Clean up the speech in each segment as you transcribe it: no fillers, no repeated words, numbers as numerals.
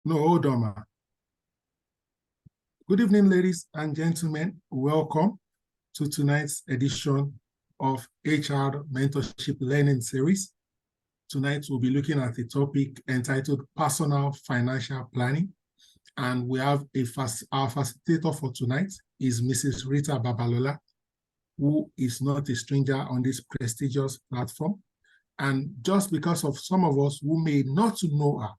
No, hold on, ma. Good evening, ladies and gentlemen. Welcome to tonight's edition of HR Mentorship Learning Series. Tonight, we'll be looking at a topic entitled Personal Financial Planning. And we have our facilitator for tonight is Mrs. Rita Babalola, who is not a stranger on this prestigious platform. And just because of some of us who may not know her,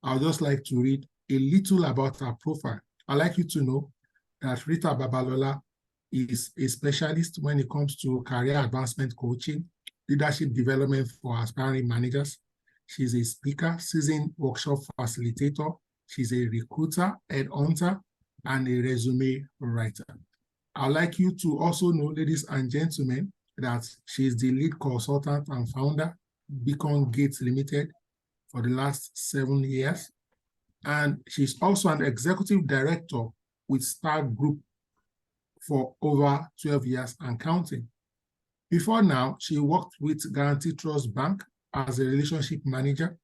I'd just like to read a little about her profile. I'd like you to know that Rita Babalola is a specialist when it comes to career advancement coaching, leadership development for aspiring managers. She's a speaker, seasoned workshop facilitator. She's a recruiter, headhunter, and a resume writer. I'd like you to also know, ladies and gentlemen, that she's the lead consultant and founder, Beacon Gates Limited, for the last 7 years. And she's also an executive director with Star Group for over 12 years and counting. Before now, she worked with Guarantee Trust Bank as a relationship manager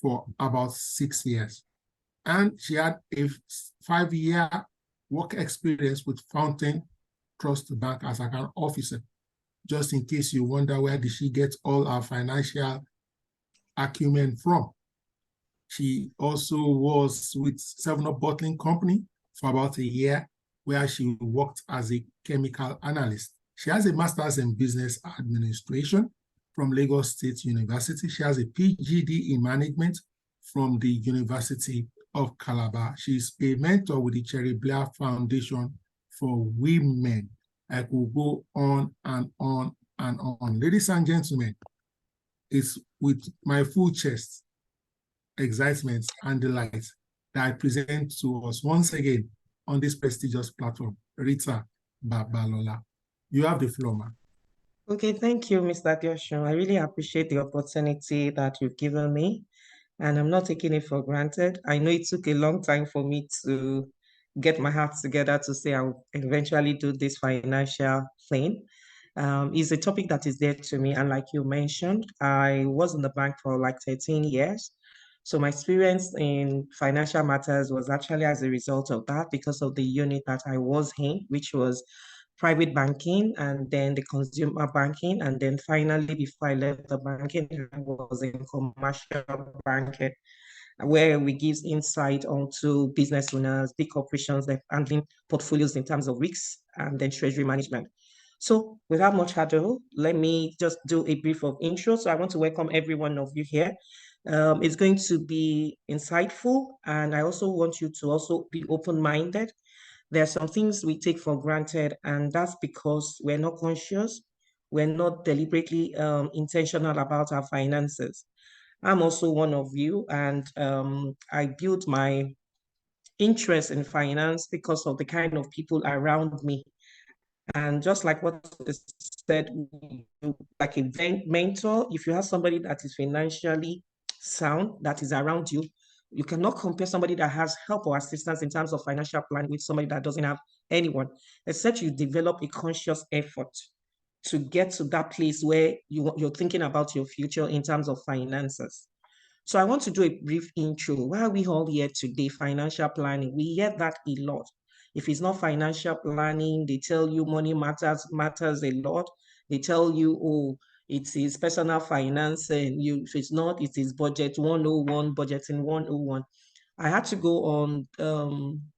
for about 6 years. And she had a 5-year work experience with Fountain Trust Bank as an officer. Just in case you wonder where did she get all her financial acumen from. She also was with 7-Up Bottling Company for about a year, where she worked as a chemical analyst. She has a master's in business administration from Lagos State University. She has a PhD in management from the University of Calabar. She's a mentor with the Cherry Blair Foundation for Women. I could go on and on and on. Ladies and gentlemen, it's with my full chest, excitement, and delight that I present to us once again on this prestigious platform, Rita Babalola. You have the floor, ma'am. Okay, thank you, Mr. Dioshun. I really appreciate the opportunity that you've given me, and I'm not taking it for granted. I know it took a long time for me to get my heart together to say I'll eventually do this financial thing. It's a topic that is dear to me, and like you mentioned, I was in the bank for like 13 years. So my experience in financial matters was actually as a result of that because of the unit that I was in, which was private banking and then the consumer banking. And then finally, before I left the banking, I was in commercial banking, where we give insight onto business owners, big corporations that handling portfolios in terms of risks and then treasury management. So without much ado, let me just do a brief of intro. So I want to welcome every one of you here. It's going to be insightful, and I also want you to also be open-minded. There are some things we take for granted, and that's because we're not conscious, we're not deliberately intentional about our finances. I'm also one of you, and I built my interest in finance because of the kind of people around me. And just like what is said, like a mentor, if you have somebody that is financially sound, that is around you, you cannot compare somebody that has help or assistance in terms of financial planning with somebody that doesn't have anyone, except you develop a conscious effort to get to that place where you're thinking about your future in terms of finances. So I want to do a brief intro. Why are we all here today? Financial planning. We hear that a lot. If it's not financial planning, they tell you money matters a lot. They tell you, oh, it is personal finance, and if it's not, it is budget 101, budgeting 101. I had to go on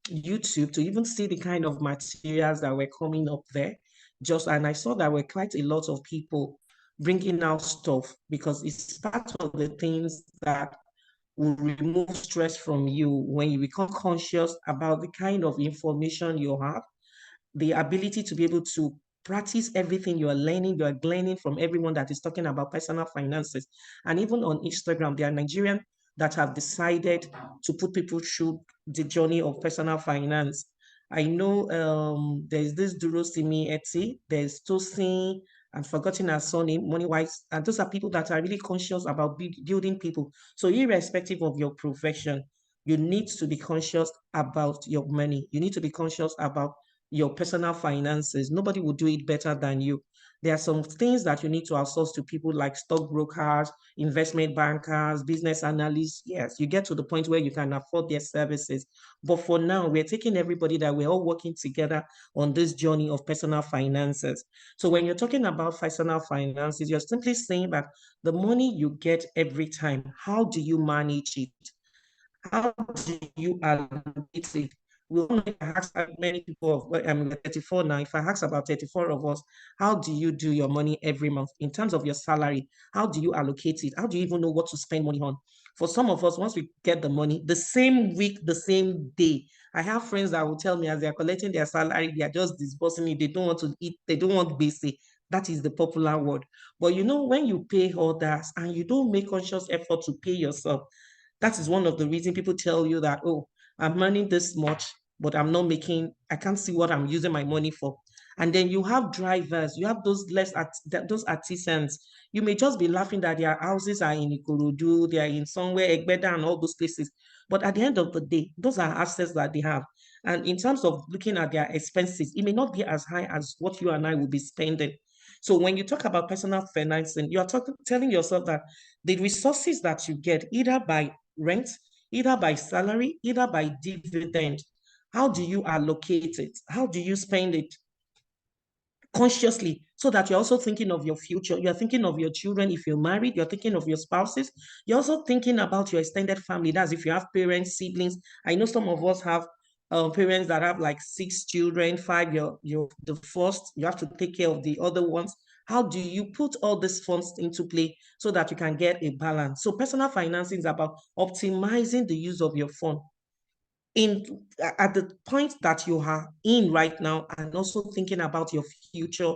YouTube to even see the kind of materials that were coming up there. And I saw that were quite a lot of people bringing out stuff because it's part of the things that will remove stress from you when you become conscious about the kind of information you have, the ability to be able to practice everything you are gleaning from everyone that is talking about personal finances. And even on Instagram, there are Nigerians that have decided to put people through the journey of personal finance. I know there's this Durosimi Eti, there's Tosin, I've forgotten her surname, Money Wise, and those are people that are really conscious about building people. So irrespective of your profession, you need to be conscious about your money. You need to be conscious about your personal finances. Nobody will do it better than you. There are some things that you need to outsource to people like stockbrokers, investment bankers, business analysts. Yes, you get to the point where you can afford their services. But for now, we're taking everybody that we're all working together on this journey of personal finances. So when you're talking about personal finances, you're simply saying that the money you get every time, how do you manage it? How do you allocate it? We all know if I ask many people, I'm 34 now, if I ask about 34 of us, how do you do your money every month in terms of your salary? How do you allocate it? How do you even know what to spend money on? For some of us, once we get the money, the same week, the same day, I have friends that will tell me as they're collecting their salary, they are just disbursing it. They don't want to eat, they don't want basic. That is the popular word. But you know, when you pay others and you don't make conscious effort to pay yourself, that is one of the reasons people tell you that, oh, I'm earning this much, but I'm not making, I can't see what I'm using my money for. And then you have drivers, you have those those artisans. You may just be laughing that their houses are in Ikorodu, they are in somewhere, Egbeda and all those places. But at the end of the day, those are assets that they have. And in terms of looking at their expenses, it may not be as high as what you and I will be spending. So when you talk about personal financing, you are telling yourself that the resources that you get either by rent, either by salary, either by dividend, how do you allocate it? How do you spend it consciously so that you're also thinking of your future? You're thinking of your children if you're married, you're thinking of your spouses, you're also thinking about your extended family. That's if you have parents, siblings. I know some of us have parents that have like 6 children, 5, you're the first, you have to take care of the other ones. How do you put all these funds into play so that you can get a balance? So personal financing is about optimizing the use of your fund in at the point that you are in right now, and also thinking about your future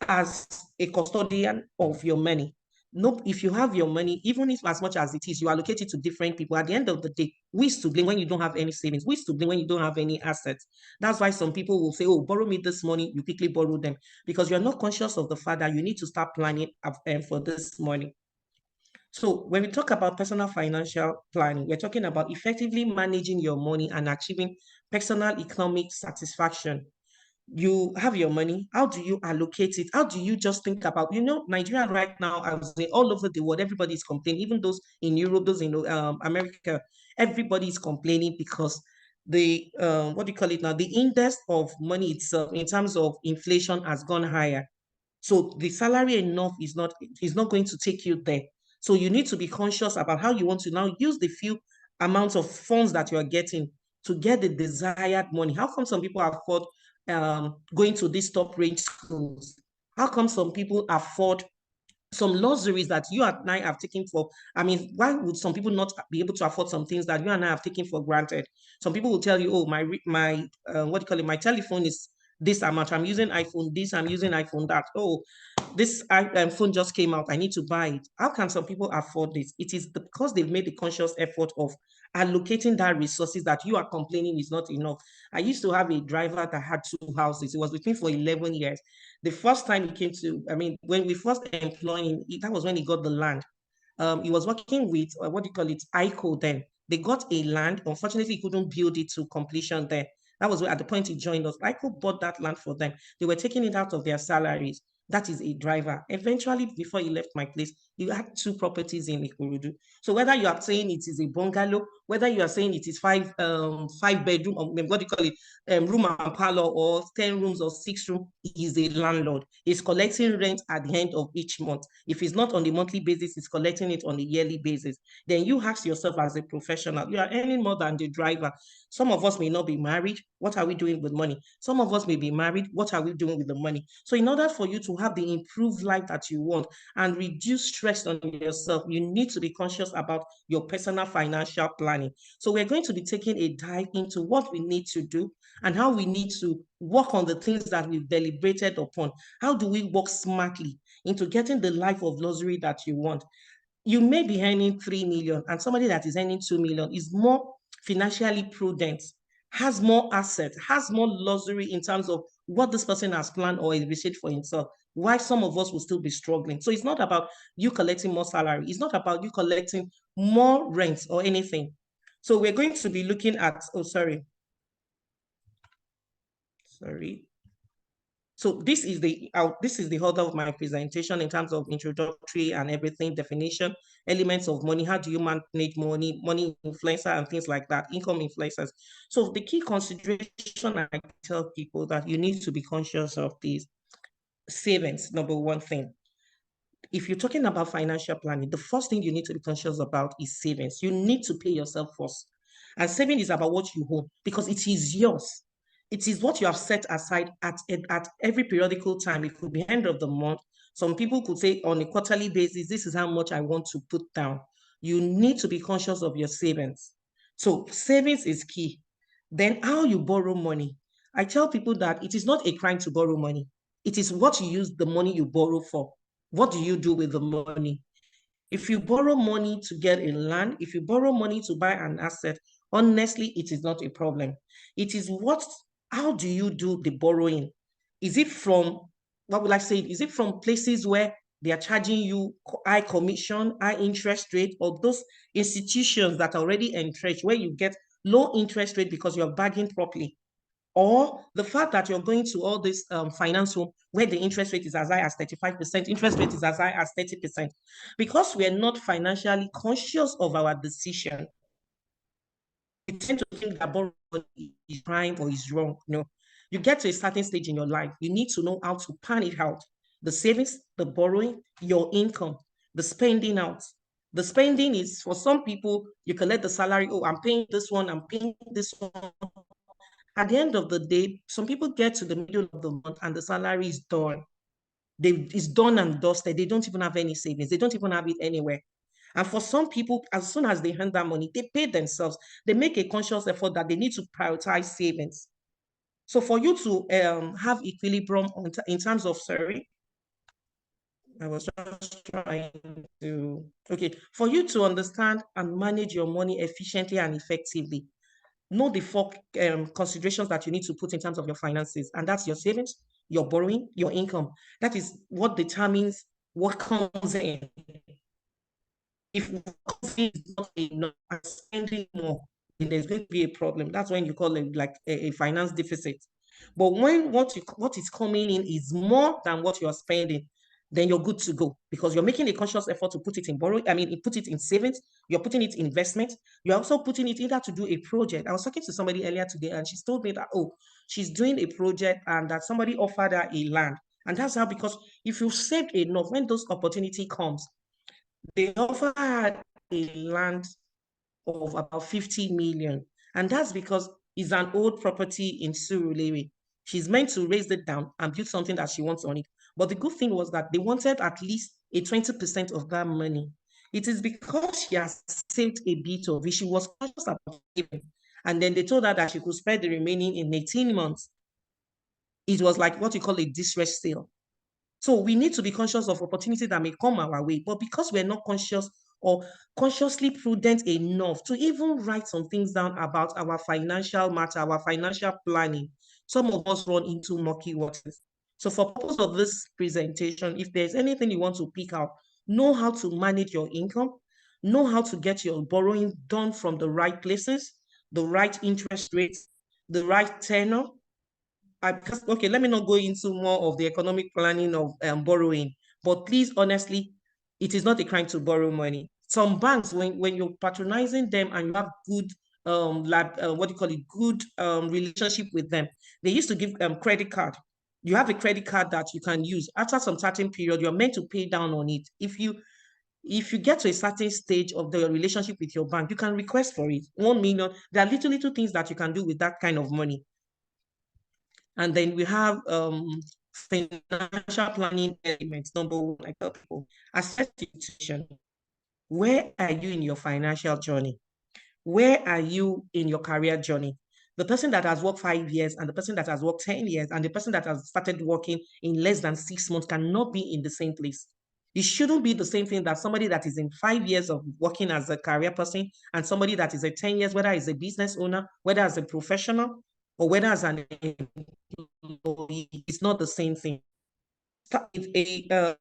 as a custodian of your money. Nope, if you have your money, even if as much as it is, you allocate it to different people. At the end of the day, we to blame when you don't have any savings. We to blame when you don't have any assets. That's why some people will say, oh, borrow me this money. You quickly borrow them because you're not conscious of the fact that you need to start planning for this money. So when we talk about personal financial planning, we're talking about effectively managing your money and achieving personal economic satisfaction. You have your money. How do you allocate it? How do you just think about, Nigeria right now, I would say all over the world, everybody is complaining, even those in Europe, those in America, everybody is complaining because the, what do you call it now? The index of money itself in terms of inflation has gone higher. So the salary enough is not going to take you there. So you need to be conscious about how you want to now use the few amounts of funds that you are getting to get the desired money. How come some people afford going to these top range schools? How come some people afford some luxuries that you and I have taken for? I mean, why would some people not be able to afford some things that you and I have taken for granted? Some people will tell you, oh, my what do you call it? My telephone is this amount. I'm using iPhone this. I'm using iPhone that. Oh, this phone just came out. I need to buy it. How can some people afford this? It is because they've made the conscious effort of allocating that resources that you are complaining is not enough. I used to have a driver that had 2 houses. He was with me for 11 years. The first time he came to, I mean, when we first employed him, that was when he got the land. He was working with, what do you call it, ICO then. They got a land. Unfortunately, he couldn't build it to completion there. That was at the point he joined us. ICO bought that land for them. They were taking it out of their salaries. That is a driver. Eventually, before he left my place, he had 2 properties in Ikorodu. So whether you are saying it is a bungalow, whether you are saying it is 5 bedroom, or what do you call it, room and parlor, or 10 rooms or 6 rooms, he is a landlord. He's collecting rent at the end of each month. If it's not on the monthly basis, he's collecting it on the yearly basis. Then you ask yourself as a professional, you are earning more than the driver. Some of us may not be married. What are we doing with money? Some of us may be married. What are we doing with the money? So in order for you to have the improved life that you want and reduce stress on yourself, you need to be conscious about your personal financial planning. So we're going to be taking a dive into what we need to do and how we need to work on the things that we've deliberated upon. How do we work smartly into getting the life of luxury that you want? You may be earning 3 million, and somebody that is earning 2 million is more financially prudent, has more assets, has more luxury in terms of what this person has planned or envisaged for himself. Why some of us will still be struggling. So it's not about you collecting more salary. It's not about you collecting more rent or anything. So we're going to be looking at, sorry. So this is the order of my presentation in terms of introductory and everything, definition, elements of money, how do you manage money influencer and things like that, income influencers. So the key consideration I tell people that you need to be conscious of these savings, number one thing. If you're talking about financial planning, the first thing you need to be conscious about is savings. You need to pay yourself first. And saving is about what you own because it is yours. It is what you have set aside at every periodical time. It could be end of the month. Some people could say on a quarterly basis, this is how much I want to put down. You need to be conscious of your savings. So savings is key. Then how you borrow money. I tell people that it is not a crime to borrow money. It is what you use the money you borrow for. What do you do with the money? If you borrow money to get a land, if you borrow money to buy an asset, honestly, it is not a problem. It is how do you do the borrowing? Is it from, what would I say? Is it from places where they are charging you high commission, high interest rate, or those institutions that are already entrenched where you get low interest rate because you're bagging properly? Or the fact that you're going to all this finance home where the interest rate is as high as 35%, interest rate is as high as 30%. Because we're not financially conscious of our decision, we tend to think that borrowing is crime or is wrong. No, you get to a certain stage in your life, you need to know how to plan it out. The savings, the borrowing, your income, the spending out. The spending is for some people, you collect the salary, oh, I'm paying this one, I'm paying this one. At the end of the day, some people get to the middle of the month and the salary is done. It's done and dusted. They don't even have any savings. They don't even have it anywhere. And for some people, as soon as they earn that money, they pay themselves. They make a conscious effort that they need to prioritize savings. So for you to have equilibrium in terms of, sorry, I was just trying to, okay, for you to understand and manage your money efficiently and effectively, know the four considerations that you need to put in terms of your finances, and that's your savings, your borrowing, your income. That is what determines what comes in. If what comes in is not enough and spending more, then there's going to be a problem. That's when you call it like a finance deficit. But when what is coming in is more than what you're spending, then you're good to go because you're making a conscious effort to put it in borrowing. I mean, you put it in savings, you're putting it in investment, you're also putting it either to do a project. I was talking to somebody earlier today and she's told me that, oh, she's doing a project and that somebody offered her a land. And that's how, because if you've saved enough, when those opportunity comes, they offer her a land of about 50 million. And that's because it's an old property in Surulere. She's meant to raise it down and build something that she wants on it. But the good thing was that they wanted at least a 20% of that money. It is because she has saved a bit of it. She was conscious about saving. And then they told her that she could spend the remaining in 18 months. It was like what you call a distress sale. So we need to be conscious of opportunities that may come our way. But because we're not conscious or consciously prudent enough to even write some things down about our financial matter, our financial planning, some of us run into murky waters. So for purpose of this presentation, if there's anything you want to pick out, know how to manage your income, know how to get your borrowing done from the right places, the right interest rates, the right tenor, because okay, let me not go into more of the economic planning of borrowing, but please, honestly, it is not a crime to borrow money. Some banks, when you're patronizing them and you have good what do you call it, good relationship with them, they used to give credit card. You have a credit card that you can use after some certain period. You're meant to pay down on it. If you get to a certain stage of the relationship with your bank, you can request for it. 1 million. There are little things that you can do with that kind of money. And then we have financial planning elements. Number one, I tell people, assess the situation. Where are you in your financial journey? Where are you in your career journey? The person that has worked 5 years and the person that has worked 10 years and the person that has started working in less than 6 months cannot be in the same place. It shouldn't be the same thing that somebody that is in 5 years of working as a career person and somebody that is a 10 years, whether as a business owner, whether as a professional, or whether as an employee, it's not the same thing. A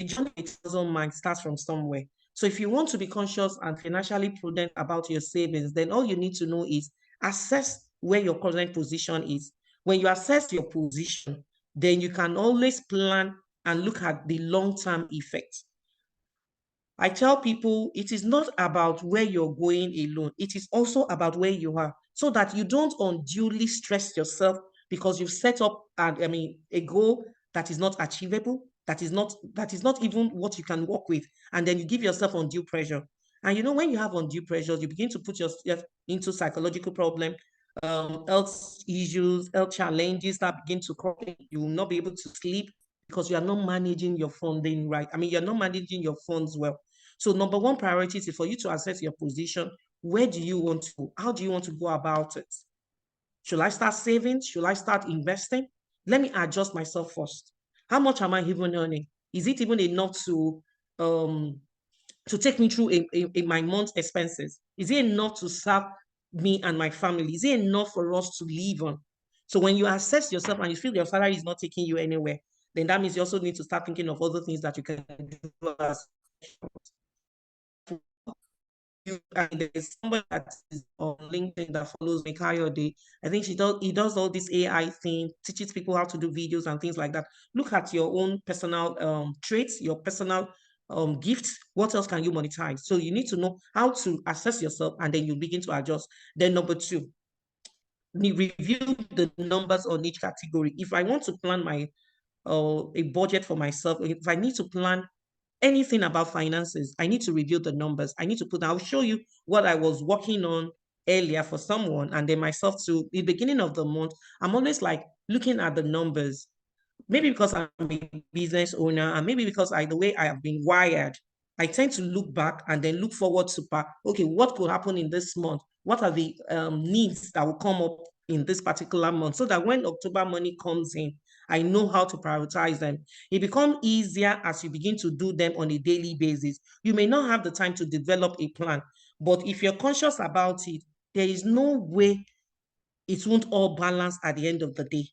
journey a thousand miles starts from somewhere. So if you want to be conscious and financially prudent about your savings, then all you need to know is assess where your current position is. When you assess your position, then you can always plan and look at the long-term effects. I tell people it is not about where you're going alone. It is also about where you are, so that you don't unduly stress yourself because you've set up a goal that is not achievable, that is not even what you can work with, and then you give yourself undue pressure. And when you have undue pressure, you begin to put yourself into psychological problem, health issues, health challenges that begin to come in. You will not be able to sleep because you are not managing your funding right. You're not managing your funds well. So number one priority is for you to assess your position. Where do you want to go? How do you want to go about it? Should I start saving? Should I start investing? Let me adjust myself first. How much am I even earning? Is it even enough to take me through my month's expenses? Is it enough to serve me and my family? Is it enough for us to live on? So when you assess yourself and you feel your salary is not taking you anywhere, then that means you also need to start thinking of other things that you can do as there's somebody that is on LinkedIn that follows me, Kayode. I think he does all this AI thing, teaches people how to do videos and things like that. Look at your own personal traits, your personal gifts. What else can you monetize? So you need to know how to assess yourself, and then you begin to adjust. Then number two, review the numbers on each category. If I want to plan a budget for myself, if I need to plan anything about finances, I need to review the numbers. I need to I'll show you what I was working on earlier for someone, and then myself too. The beginning of the month, I'm always like looking at the numbers. Maybe because I'm a business owner, and maybe because the way I have been wired, I tend to look back and then look forward to okay, what could happen in this month? What are the needs that will come up in this particular month? So that when October money comes in, I know how to prioritize them. It becomes easier as you begin to do them on a daily basis. You may not have the time to develop a plan, but if you're conscious about it, there is no way it won't all balance at the end of the day.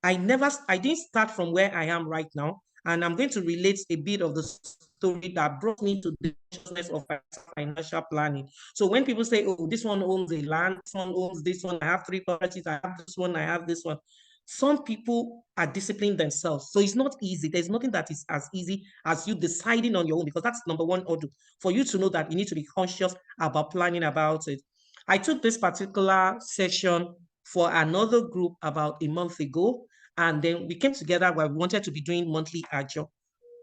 I didn't start from where I am right now, and I'm going to relate a bit of the story that brought me to the consciousness of financial planning. So when people say, oh, this one owns a land, this one owns this one, I have 3 properties, I have this one, I have this one. Some people are disciplined themselves. So it's not easy. There's nothing that is as easy as you deciding on your own, because that's number one order for you to know that you need to be conscious about planning about it. I took this particular session for another group about a month ago, and then we came together where we wanted to be doing monthly ajo.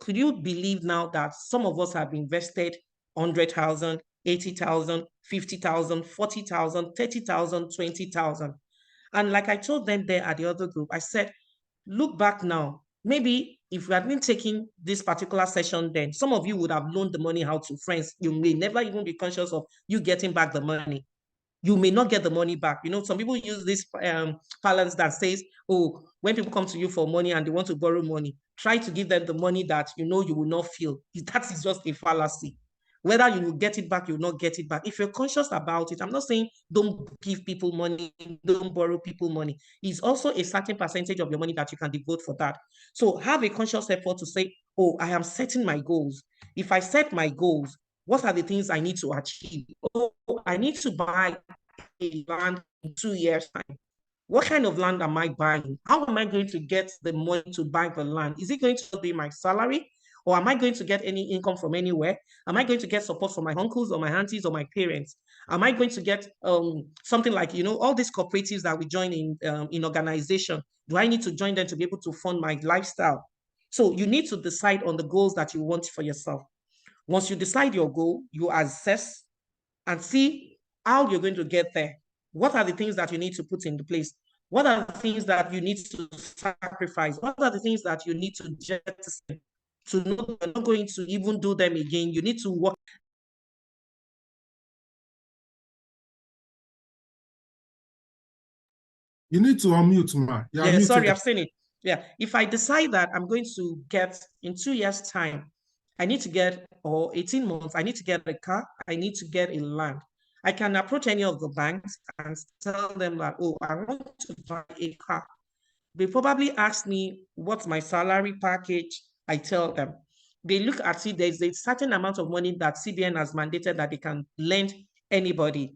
Could you believe now that some of us have invested 100,000, 80,000, 50,000, 40,000, 30,000, 20,000? And like I told them there at the other group, I said, look back now. Maybe if you had been taking this particular session then, some of you would have loaned the money out to friends. You may never even be conscious of you getting back the money. You may not get the money back. Some people use this balance that says, oh, when people come to you for money and they want to borrow money, try to give them the money that you will not feel. That is just a fallacy. Whether you will get it back, you will not get it back. If you're conscious about it, I'm not saying don't give people money, don't borrow people money. It's also a certain percentage of your money that you can devote for that. So have a conscious effort to say, oh, I am setting my goals. If I set my goals, what are the things I need to achieve? Oh, I need to buy a land in 2 years' time. What kind of land am I buying? How am I going to get the money to buy the land? Is it going to be my salary? Or am I going to get any income from anywhere? Am I going to get support from my uncles or my aunties or my parents? Am I going to get something like, all these cooperatives that we join in organization? Do I need to join them to be able to fund my lifestyle? So you need to decide on the goals that you want for yourself. Once you decide your goal, you assess and see how you're going to get there. What are the things that you need to put into place? What are the things that you need to sacrifice? What are the things that you need to jettison to know you're not going to even do them again? You need to work. You need to unmute, ma. Yeah, sorry, I've seen it. Yeah, if I decide that I'm going to get in 2 years' time, I need to get, or 18 months, I need to get a car, I need to get a land. I can approach any of the banks and tell them that, oh, I want to buy a car. They probably ask me what's my salary package. I tell them. They look at it, there's a certain amount of money that CBN has mandated that they can lend anybody.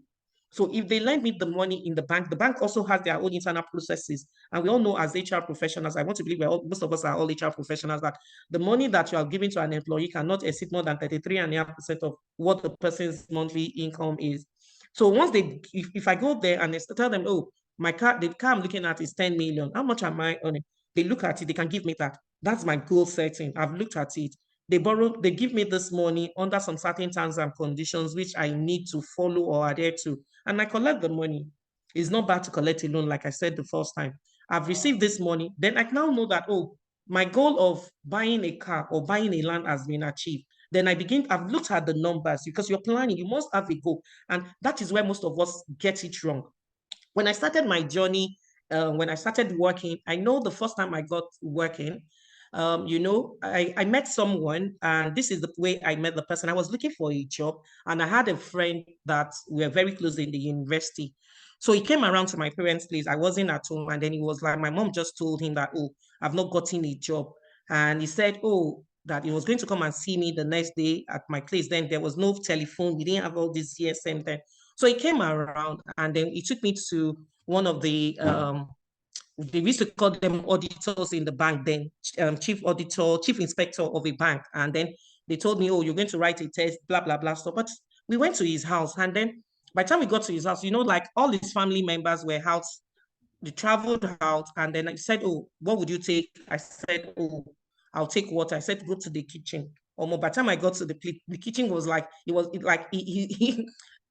So if they lend me the money in the bank also has their own internal processes. And we all know as HR professionals, I want to believe most of us are all HR professionals, that the money that you are giving to an employee cannot exceed more than 33.5% of what the person's monthly income is. So once if I go there and I tell them, oh, the car I'm looking at is 10 million, how much am I earning? They look at it, they can give me that. That's my goal setting. I've looked at it. They give me this money under some certain terms and conditions, which I need to follow or adhere to, and I collect the money. It's not bad to collect a loan, like I said the first time. I've received this money, then I now know that, oh, my goal of buying a car or buying a land has been achieved. Then I've looked at the numbers, because you're planning, you must have a goal. And that is where most of us get it wrong. When I started my journey, when I started working, I know the first time I got working, I met someone, and this is the way I met the person. I was looking for a job, and I had a friend that we were very close in the university. So he came around to my parents' place. I wasn't at home, and then he was like, my mom just told him that, oh, I've not gotten a job. And he said, oh, that he was going to come and see me the next day at my place. Then there was no telephone. We didn't have all this GSM then. So he came around, and then he took me to one of the they used to call them auditors in the bank then, chief auditor, chief inspector of a bank. And then they told me, oh, you're going to write a test, blah, blah, blah. So, but we went to his house. And then by the time we got to his house, like all his family members were out. They traveled out. And then I said, oh, what would you take? I said, oh, I'll take water. I said, go to the kitchen. By the time I got to the kitchen was like,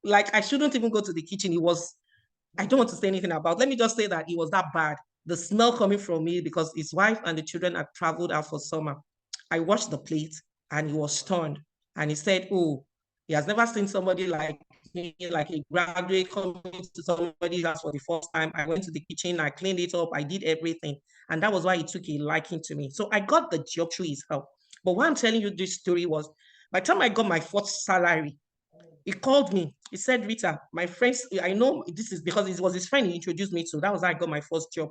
like I shouldn't even go to the kitchen. I don't want to say anything about. Let me just say that it was that bad. The smell coming from me, because his wife and the children had traveled out for summer. I washed the plate, and he was stunned. And he said, oh, he has never seen somebody like me, like a graduate coming to somebody's house for the first time. I went to the kitchen, I cleaned it up, I did everything. And that was why he took a liking to me. So I got the job through his help. But why I'm telling you this story was, by the time I got my first salary, he called me. He said, Rita, my friends, I know this is because it was his friend he introduced me to. That was how I got my first job.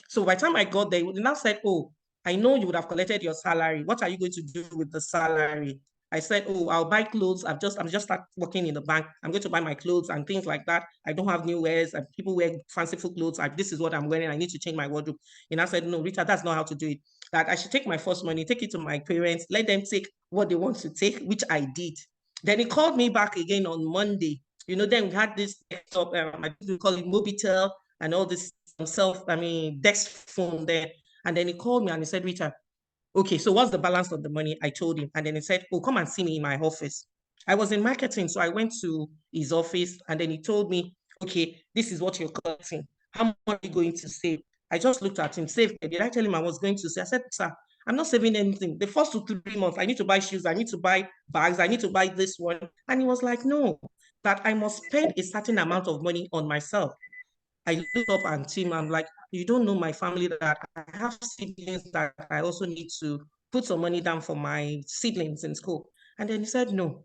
So by the time I got there, he now said, oh, I know you would have collected your salary. What are you going to do with the salary? I said, oh, I'll buy clothes. I'm just start working in the bank. I'm going to buy my clothes and things like that. I don't have new wears. People wear fanciful clothes. This is what I'm wearing. I need to change my wardrobe. And I said, no, Rita, that's not how to do it. That I should take my first money, take it to my parents, let them take what they want to take, which I did. Then he called me back again on Monday. Then we had this, I call it Mobitel and all this desk phone there. And then he called me and he said, Rita, okay, so what's the balance of the money? I told him. And then he said, oh, come and see me in my office. I was in marketing, so I went to his office, and then he told me, okay, this is what you're collecting. How much are you going to save? I just looked at him, save. Did I tell him I was going to save? I said, sir, I'm not saving anything. The first 2 to 3 months, I need to buy shoes, I need to buy bags, I need to buy this one. And he was like, no, that I must spend a certain amount of money on myself. I look up and him, I'm like, you don't know my family, that I have siblings that I also need to put some money down for my siblings in school. And then he said, no.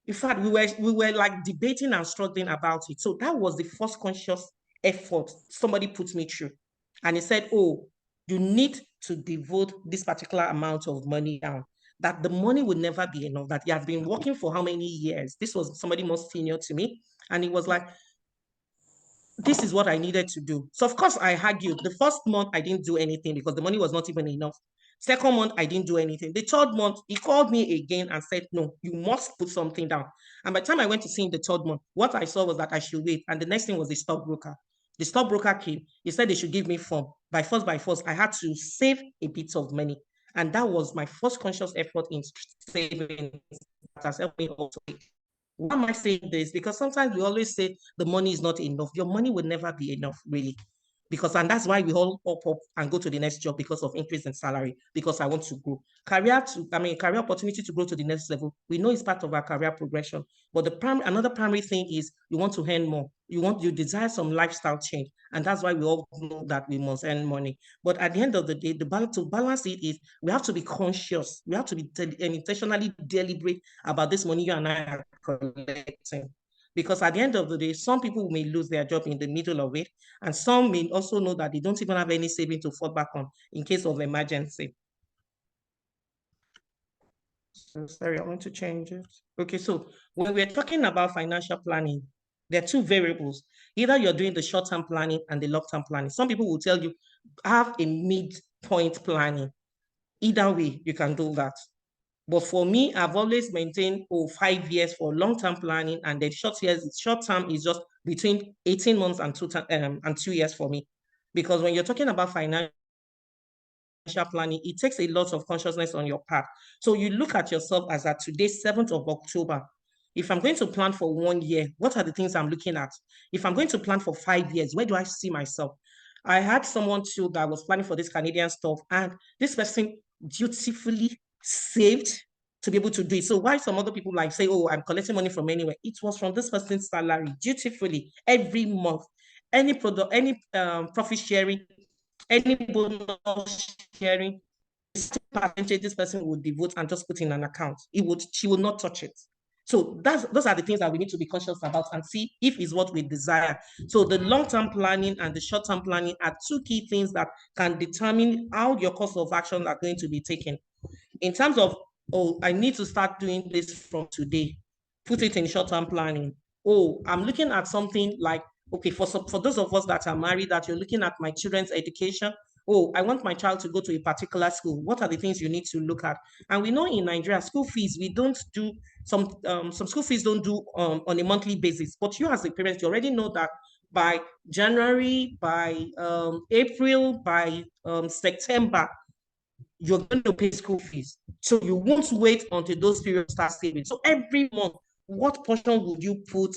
In fact, we were like debating and struggling about it. So that was the first conscious effort somebody put me through. And he said, oh, you need to devote this particular amount of money down. That the money would never be enough. That he has been working for how many years? This was somebody more senior to me. And he was like, this is what I needed to do. So of course I argued. The first month I didn't do anything because the money was not even enough. Second month I didn't do anything. The third month he called me again and said, no, you must put something down. And by the time I went to see him the third month, what I saw was that I should wait. And the next thing was the stockbroker. The stockbroker came. He said they should give me form. By force, I had to save a bit of money. And that was my first conscious effort in saving. That has helped me also. Why am I saying this? Because sometimes we always say the money is not enough. Your money will never be enough, really. And that's why we all up and go to the next job, because of increase in salary, because I want to grow. Career opportunity to grow to the next level. We know it's part of our career progression. But another primary thing is you want to earn more. You desire some lifestyle change. And that's why we all know that we must earn money. But at the end of the day, to balance it is we have to be conscious. We have to be intentionally deliberate about this money you and I are collecting. Because at the end of the day, some people may lose their job in the middle of it, and some may also know that they don't even have any saving to fall back on in case of emergency. So sorry, I want to change it. Okay, so when we're talking about financial planning, There are two variables. Either you're doing the short-term planning and the long-term planning. Some people will tell you, have a midpoint planning. Either way, you can do that. But for me, I've always maintained 5 years for long-term planning, and the short-term is just between 18 months and 2 years for me. Because when you're talking about financial planning, it takes a lot of consciousness on your part. So you look at yourself as at today, 7th of October. If I'm going to plan for 1 year, what are the things I'm looking at? If I'm going to plan for 5 years, where do I see myself? I had someone too that was planning for this Canadian stuff, and this person dutifully saved to be able to do it. So why some other people like say, oh, I'm collecting money from anywhere? It was from this person's salary, dutifully, every month. Any product, any profit sharing, any bonus sharing, percentage this person would devote and just put in an account. She would not touch it. So those are the things that we need to be conscious about and see if it's what we desire. So the long-term planning and the short-term planning are two key things that can determine how your course of action are going to be taken. In terms of, oh, I need to start doing this from today, put it in short-term planning. Oh, I'm looking at something like, okay, for those of us that are married, that you're looking at my children's education. Oh, I want my child to go to a particular school. What are the things you need to look at? And we know in Nigeria, school fees, we don't do some school fees don't do on a monthly basis. But you as a parent, you already know that by January, by April, by September, you're going to pay school fees. So you won't wait until those periods start saving. So every month, what portion would you put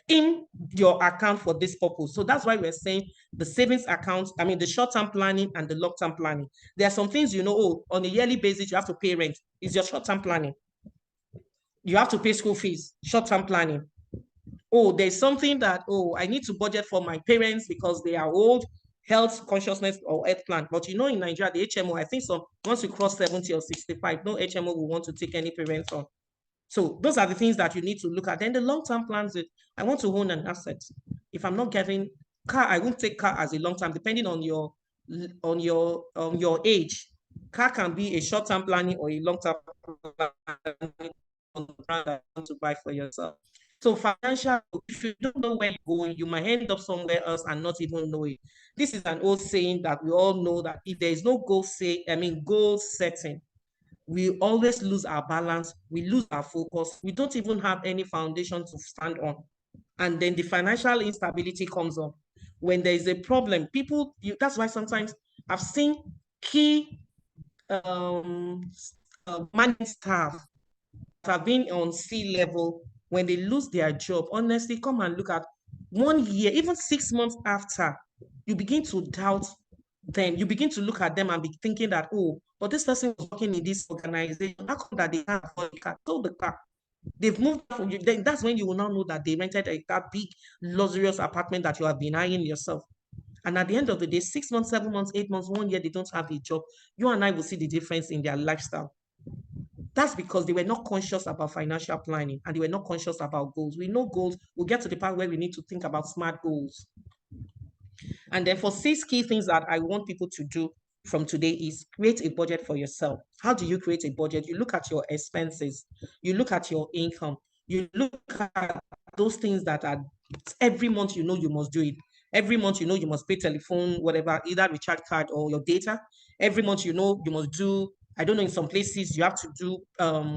in your account for this purpose? So that's why we're saying the savings account, I mean, the short-term planning and the long-term planning. There are some things, you know, oh, on a yearly basis, you have to pay rent. It's your short-term planning. You have to pay school fees, short-term planning. Oh, there's something that, oh, I need to budget for my parents because they are old, health consciousness or health plan. But you know, in Nigeria, the HMO, I think so, once you cross 70 or 65, no HMO will want to take any parents on. So those are the things that you need to look at. Then the long-term plans, I want to own an asset. If I'm not getting car, I won't take car as a long-term, depending on your age. Car can be a short-term planning or a long-term planning on the brand that you want to buy for yourself. So financial, if you don't know where you're going, you might end up somewhere else and not even know it. This is an old saying that we all know, that if there is no goal setting, we always lose our balance, we lose our focus, we don't even have any foundation to stand on. And then the financial instability comes up. When there is a problem, that's why sometimes I've seen key managing staff that have been on C-level, when they lose their job, honestly, come and look at 1 year, even 6 months after, you begin to doubt them. You begin to look at them and be thinking that, oh, but this person was working in this organization. How come that they can't afford the car? Sold the car. They've moved from you. Then that's when you will now know that they rented that big, luxurious apartment that you have been eyeing yourself. And at the end of the day, 6 months, 7 months, 8 months, 1 year, they don't have a job. You and I will see the difference in their lifestyle. That's because they were not conscious about financial planning and they were not conscious about goals. We know goals. We'll get to the part where we need to think about SMART goals. And then for 6 key things that I want people to do from today is create a budget for yourself. How do you create a budget? You look at your expenses. You look at your income. You look at those things that are every month you know you must do it. Every month you know you must pay telephone, whatever, either recharge card or your data. Every month you know you must do, I don't know, in some places you have to do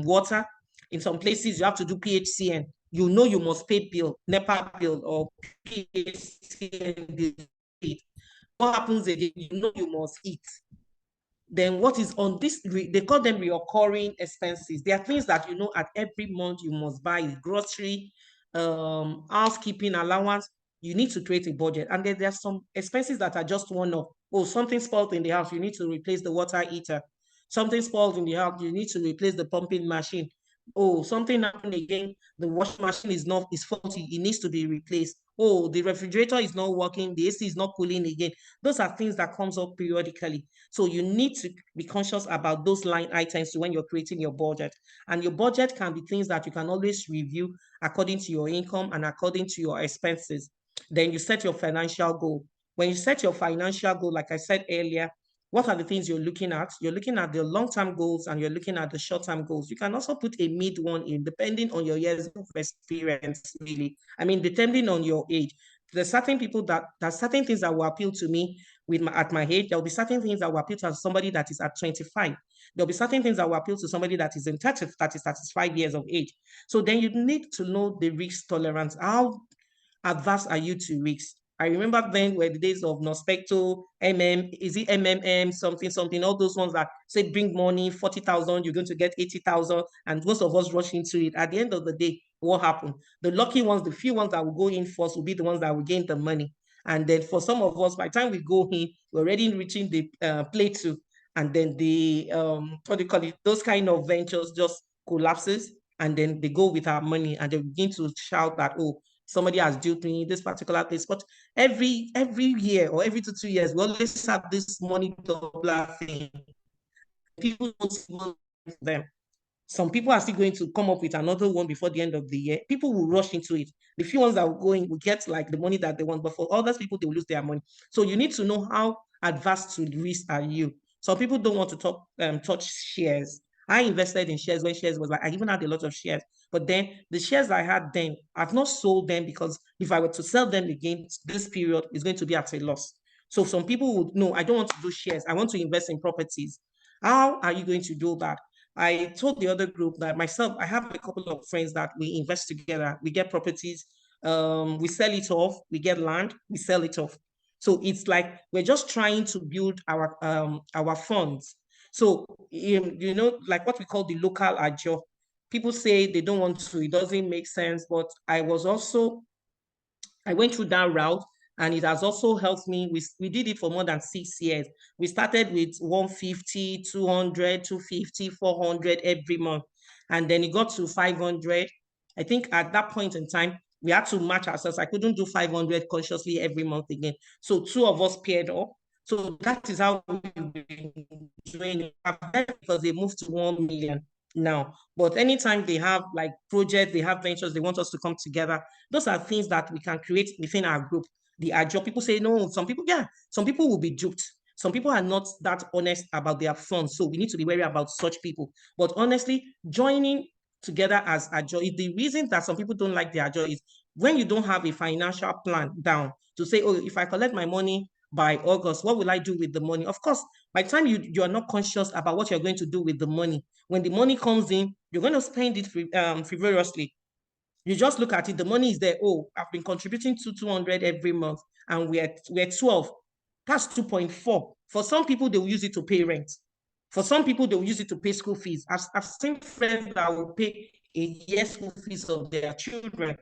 water. In some places you have to do PHCN. You know you must pay bill, NEPA bill or PHCN bill. What happens again? You know you must eat. Then what is on this, they call them recurring expenses. There are things that you know at every month you must buy, grocery, housekeeping allowance. You need to create a budget. And then there are some expenses that are just one-off. Oh, something spoiled in the house, you need to replace the water heater. Something spoiled in the house, you need to replace the pumping machine. Oh, something happened again, the washing machine is faulty, it needs to be replaced. Oh, the refrigerator is not working, the AC is not cooling again. Those are things that comes up periodically. So you need to be conscious about those line items when you're creating your budget. And your budget can be things that you can always review according to your income and according to your expenses. Then you set your financial goal. When you set your financial goal, like I said earlier, what are the things you're looking at? You're looking at the long-term goals and you're looking at the short-term goals. You can also put a mid one in, depending on your years of experience, really. I mean, depending on your age. There's certain people there's certain things that will appeal to me at my age. There'll be certain things that will appeal to somebody that is at 25. There'll be certain things that will appeal to somebody that is in 30, 35 years of age. So then you need to know the risk tolerance. How adverse are you to risk? I remember then were the days of Nospecto, is it MMM, something, all those ones that say bring money, 40,000, you're going to get 80,000, and most of us rush into it. At the end of the day, what happened? The lucky ones, the few ones that will go in first will be the ones that will gain the money. And then for some of us, by the time we go in, we're already reaching the play two. And then the, what do you call it? Those kind of ventures just collapses. And then they go with our money and they begin to shout that, oh, somebody has duped me this particular place. But every year or every 2 years, we always have this money doubler thing. People don't them. Some people are still going to come up with another one before the end of the year. People will rush into it. The few ones that will go in will get like the money that they want, but for others people, they will lose their money. So you need to know how adverse to risk are you. Some people don't want to touch shares. I invested in shares when shares was like, I even had a lot of shares. But then the shares I had then, I've not sold them because if I were to sell them again, this period is going to be at a loss. So some people would know, I don't want to do shares. I want to invest in properties. How are you going to do that? I told the other group that myself, I have a couple of friends that we invest together. We get properties, we sell it off, we get land, we sell it off. So it's like we're just trying to build our funds. So you know, like what we call the local ajo. People say they don't want to, it doesn't make sense, but I went through that route and it has also helped me. We did it for more than 6 years. We started with 150, 200, 250, 400 every month. And then it got to 500. I think at that point in time, we had to match ourselves. I couldn't do 500 consciously every month again. So two of us paired up. So that is how we've been doing it because they moved to 1 million now. But anytime they have like projects, they have ventures, they want us to come together. Those are things that we can create within our group. The ajo, people say no, some people will be duped. Some people are not that honest about their funds. So we need to be wary about such people. But honestly, joining together as ajo, the reason that some people don't like the ajo is when you don't have a financial plan down to say, oh, if I collect my money by August, what will I do with the money? Of course, by the time you are not conscious about what you're going to do with the money, when the money comes in, you're going to spend it frivolously. You just look at it, the money is there. Oh, I've been contributing to 200 every month and we're 12. That's 2.4. For some people, they will use it to pay rent. For some people, they will use it to pay school fees. I've seen friends that will pay a year's school fees of their children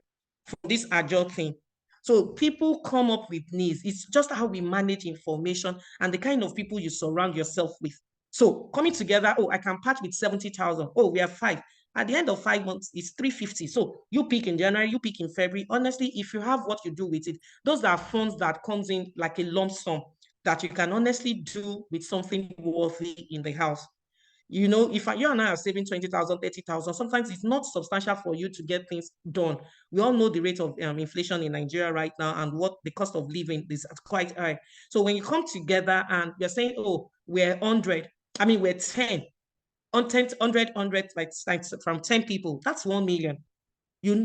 for this agile thing. So people come up with needs. It's just how we manage information and the kind of people you surround yourself with. So coming together, oh, I can part with 70,000. Oh, we have 5. At the end of 5 months, it's 350. So you pick in January, you pick in February. Honestly, if you have what you do with it, those are funds that comes in like a lump sum that you can honestly do with something worthy in the house. You know, if you and I are saving 20,000, 30,000, sometimes it's not substantial for you to get things done. We all know the rate of inflation in Nigeria right now and what the cost of living is quite high. So when you come together and you're saying, oh, we're 100, I mean, we're 10, on 10, 100, like from 10 people, that's 1 million.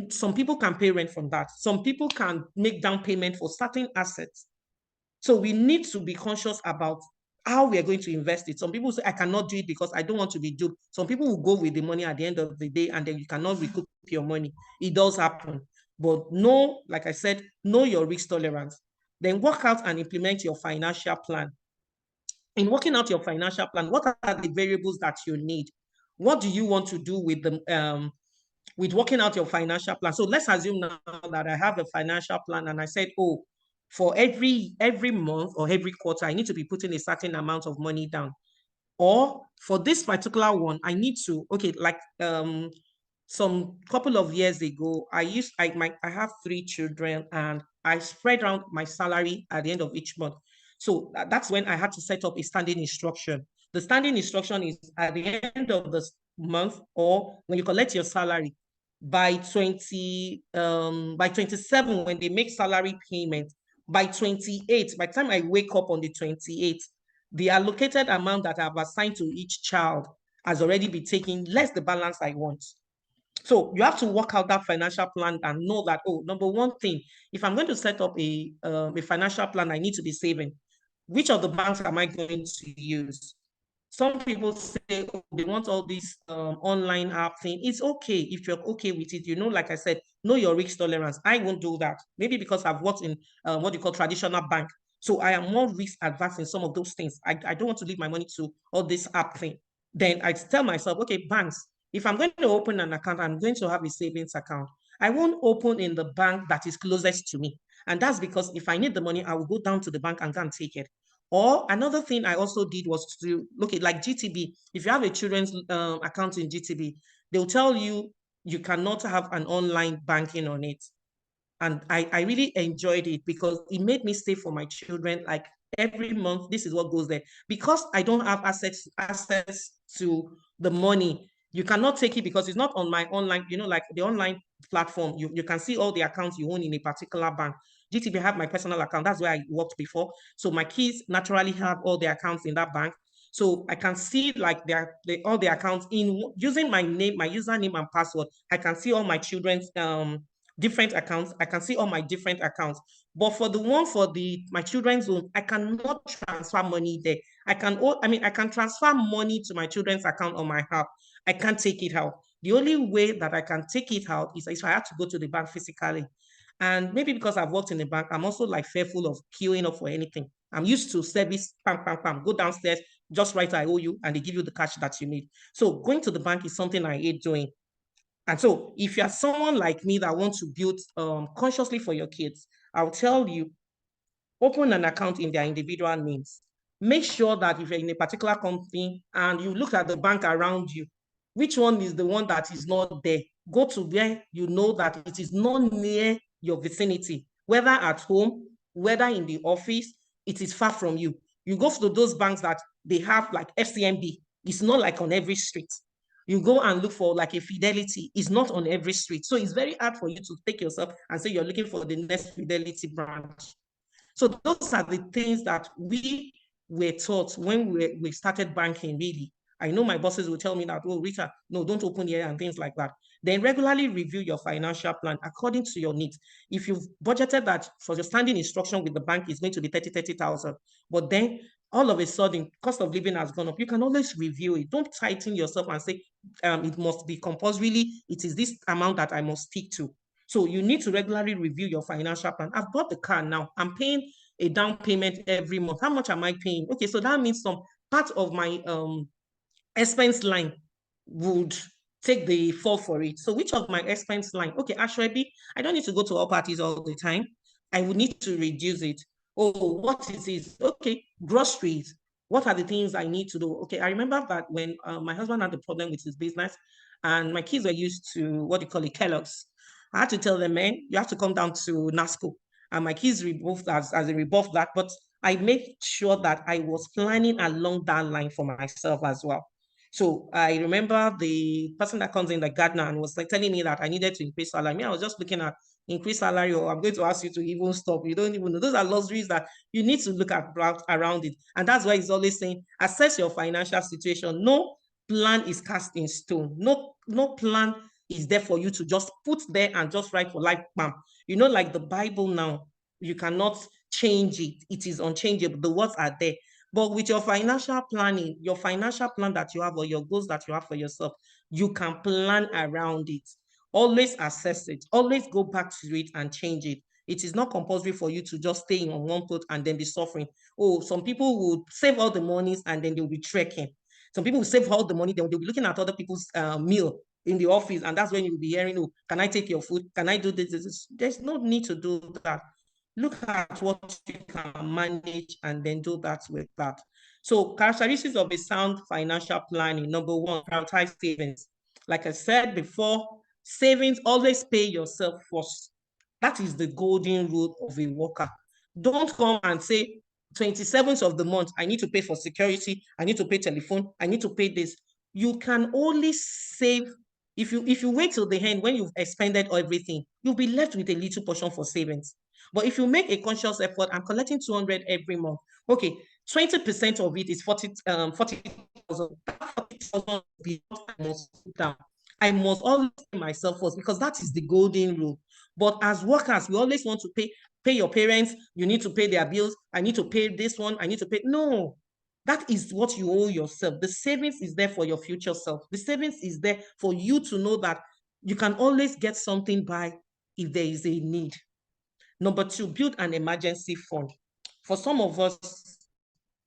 Some people can pay rent from that. Some people can make down payment for certain assets. So we need to be conscious about how we are going to invest it. Some people say, I cannot do it because I don't want to be duped. Some people will go with the money at the end of the day and then you cannot recoup your money. It does happen. But know, like I said, know your risk tolerance. Then work out and implement your financial plan. In working out your financial plan, what are the variables that you need? What do you want to do with working out your financial plan? So let's assume now that I have a financial plan and I said, oh, for every month or every quarter, I need to be putting a certain amount of money down. Or for this particular one, I need to, okay, like some couple of years ago, I have 3 children and I spread out my salary at the end of each month. So that's when I had to set up a standing instruction. The standing instruction is at the end of the month or when you collect your salary by 27, when they make salary payment, by 28, by the time I wake up on the 28th, the allocated amount that I've assigned to each child has already been taken, less the balance I want. So you have to work out that financial plan and know that, oh, number one thing, if I'm going to set up a financial plan, I need to be saving. Which of the banks am I going to use? Some people say, oh, they want all this online app thing. It's okay if you're okay with it. You know, like I said, know your risk tolerance. I won't do that. Maybe because I've worked in what you call traditional bank. So I am more risk adverse in some of those things. I don't want to leave my money to all this app thing. Then I tell myself, okay, banks, if I'm going to open an account, I'm going to have a savings account. I won't open in the bank that is closest to me. And that's because if I need the money, I will go down to the bank and go and take it. Or another thing I also did was to look at like GTB. If you have a children's account in GTB, they'll tell you you cannot have an online banking on it. And I really enjoyed it because it made me save for my children. Like every month, this is what goes there. Because I don't have access to the money, you cannot take it because it's not on my online, you know, like the online platform. You can see all the accounts you own in a particular bank. GTB have my personal account. That's where I worked before. So my kids naturally have all their accounts in that bank. So I can see like all the accounts in using my name, my username and password. I can see all my children's different accounts. I can see all my different accounts. But for the one for my children's zone, I cannot transfer money there. I can transfer money to my children's account on my app. I can't take it out. The only way that I can take it out is if I have to go to the bank physically. And maybe because I've worked in the bank, I'm also like fearful of queuing up for anything. I'm used to service, pam, pam, pam, go downstairs, just write I owe you, and they give you the cash that you need. So going to the bank is something I hate doing. And so if you're someone like me that wants to build consciously for your kids, I'll tell you, open an account in their individual names. Make sure that if you're in a particular company and you look at the bank around you, which one is the one that is not there? Go to where you know that it is not near your vicinity, whether at home, whether in the office, it is far from you. You go to those banks that they have like FCMB. It's not like on every street. You go and look for like a Fidelity. It's not on every street. So it's very hard for you to take yourself and say you're looking for the next Fidelity branch. So those are the things that we were taught when we started banking, really. I know my bosses will tell me that, oh, Rita, no, don't open here and things like that. Then regularly review your financial plan according to your needs. If you've budgeted that for your standing instruction with the bank is going to be 30,000, but then all of a sudden, cost of living has gone up, you can always review it. Don't tighten yourself and say, it must be compulsorily, it is this amount that I must stick to. So you need to regularly review your financial plan. I've bought the car now. I'm paying a down payment every month. How much am I paying? Okay, so that means some part of my expense line would take the fall for it. So which of my expense line? Okay, actually, I don't need to go to all parties all the time. I would need to reduce it. Oh, what is this? Okay, groceries. What are the things I need to do? Okay, I remember that when my husband had a problem with his business and my kids were used to what you call it, Kellogg's. I had to tell them, man, you have to come down to NASCO. And my kids removed as they rebuffed that. But I made sure that I was planning along that line for myself as well. So I remember the person that comes in, the gardener, and was like telling me that I needed to increase salary. I was just looking at increase salary, or I'm going to ask you to even stop. You don't even know. Those are luxuries that you need to look at around it. And that's why he's always saying, assess your financial situation. No plan is cast in stone. No plan is there for you to just put there and just write for life. Bam. You know, like the Bible now, you cannot change it. It is unchangeable. The words are there. But with your financial planning, your financial plan that you have or your goals that you have for yourself, you can plan around it. Always assess it. Always go back to it and change it. It is not compulsory for you to just stay on one foot and then be suffering. Oh, some people would save all the monies and then they'll be trekking. Some people will save all the money, then they'll be looking at other people's meal in the office, and that's when you'll be hearing, oh, can I take your food? Can I do this? There's no need to do that. Look at what you can manage and then do that with that. So characteristics of a sound financial planning. Number one, prioritize savings. Like I said before, savings, always pay yourself first. That is the golden rule of a worker. Don't come and say, 27th of the month, I need to pay for security, I need to pay telephone, I need to pay this. You can only save if you wait till the end when you've expended everything, you'll be left with a little portion for savings. But if you make a conscious effort, I'm collecting 200 every month. Okay, 20% of it is 40,000. 40,000 will be what I must put down. I must always pay myself first because that is the golden rule. But as workers, we always want to pay your parents. You need to pay their bills. I need to pay this one. I need to pay. No, that is what you owe yourself. The savings is there for your future self. The savings is there for you to know that you can always get something by if there is a need. Number two, build an emergency fund. For some of us,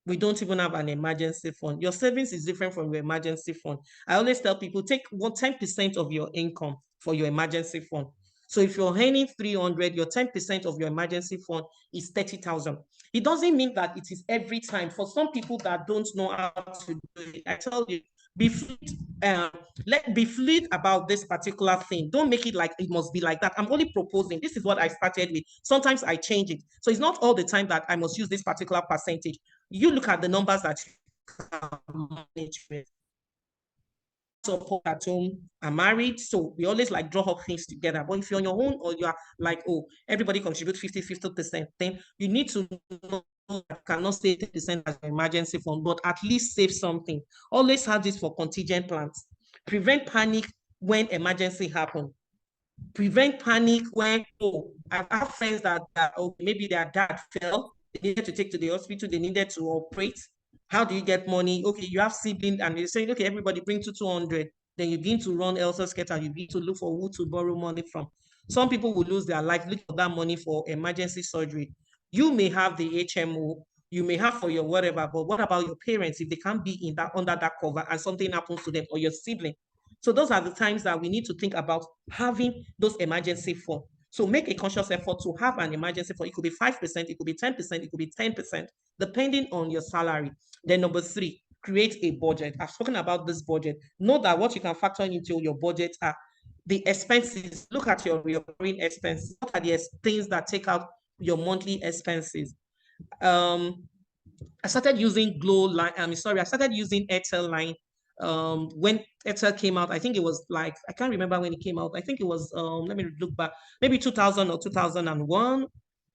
we don't even have an emergency fund. Your savings is different from your emergency fund. I always tell people, take 10% of your income for your emergency fund. So if you're earning 300, your 10% of your emergency fund is 30,000. It doesn't mean that it is every time. For some people that don't know how to do it, I tell you, be fluid about this particular thing. Don't make it like it must be like that. I'm only proposing. This is what I started with. Sometimes I change it. So it's not all the time that I must use this particular percentage. You look at the numbers that you can manage with. Support at home are married, so we always like draw up things together. But if you're on your own or you are like, oh, everybody contribute 50%, then you need to know that cannot save 50% as an emergency fund, but at least save something. Always have this for contingent plans. Prevent panic when emergency happen. Prevent panic when, oh, I have friends that oh, maybe their dad fell, they needed to take to the hospital, they needed to operate. How do you get money? Okay, you have siblings and you're saying, okay, everybody bring 200. Then you begin to run Elsa Skate and you begin to look for who to borrow money from. Some people will lose their life, look for that money for emergency surgery. You may have the HMO, you may have for your whatever, but what about your parents if they can't be in that under that cover and something happens to them or your sibling? So those are the times that we need to think about having those emergency funds. So make a conscious effort to have an emergency fund. It could be 5%, it could be 10%, it could be 10%, depending on your salary. Then number three, create a budget. I've spoken about this budget. Know that what you can factor into your budget are the expenses. Look at your recurring expenses. What are the things that take out your monthly expenses? I started using Glow line. I started using Airtel line when Airtel came out. I think it was like, I can't remember when it came out. I think it was let me look back, maybe 2000 or 2001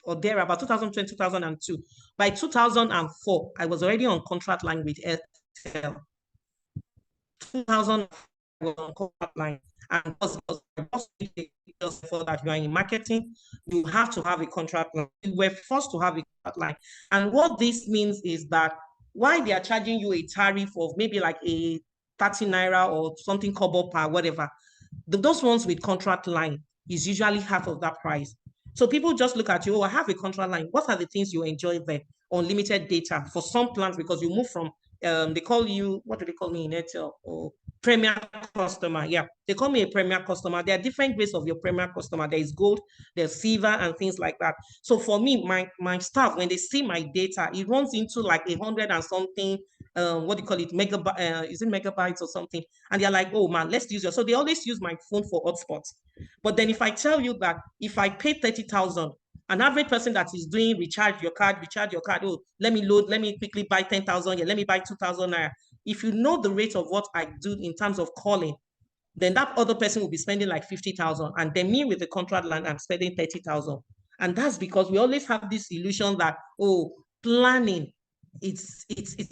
or there, about 2020, 2002. By 2004, I was already on contract line with Airtel. 2000 on contract line. And for that you are in marketing, you have to have a contract line. We're forced to have a contract line. And what this means is that while they are charging you a tariff of maybe like a 30 naira or something kobo per whatever, those ones with contract line is usually half of that price. So people just look at you, oh, I have a contract line. What are the things you enjoy there? Unlimited data for some plans, because you move from they call you, what do they call me in Airtel? Oh, premier customer. Yeah, they call me a premier customer. There are different grades of your premier customer. There is gold, there's silver, and things like that. So for me, my staff, when they see my data, it runs into like 100 and something. What do you call it? Is it megabytes or something? And they're like, oh man, let's use it. So they always use my phone for hotspots. But then if I tell you that if I pay 30,000, an average person that is doing recharge your card, oh, let me quickly buy 10,000, yeah, let me buy 2,000 naira. If you know the rate of what I do in terms of calling, then that other person will be spending like 50,000. And then me with the contract line, I'm spending 30,000. And that's because we always have this illusion that, oh, planning, it's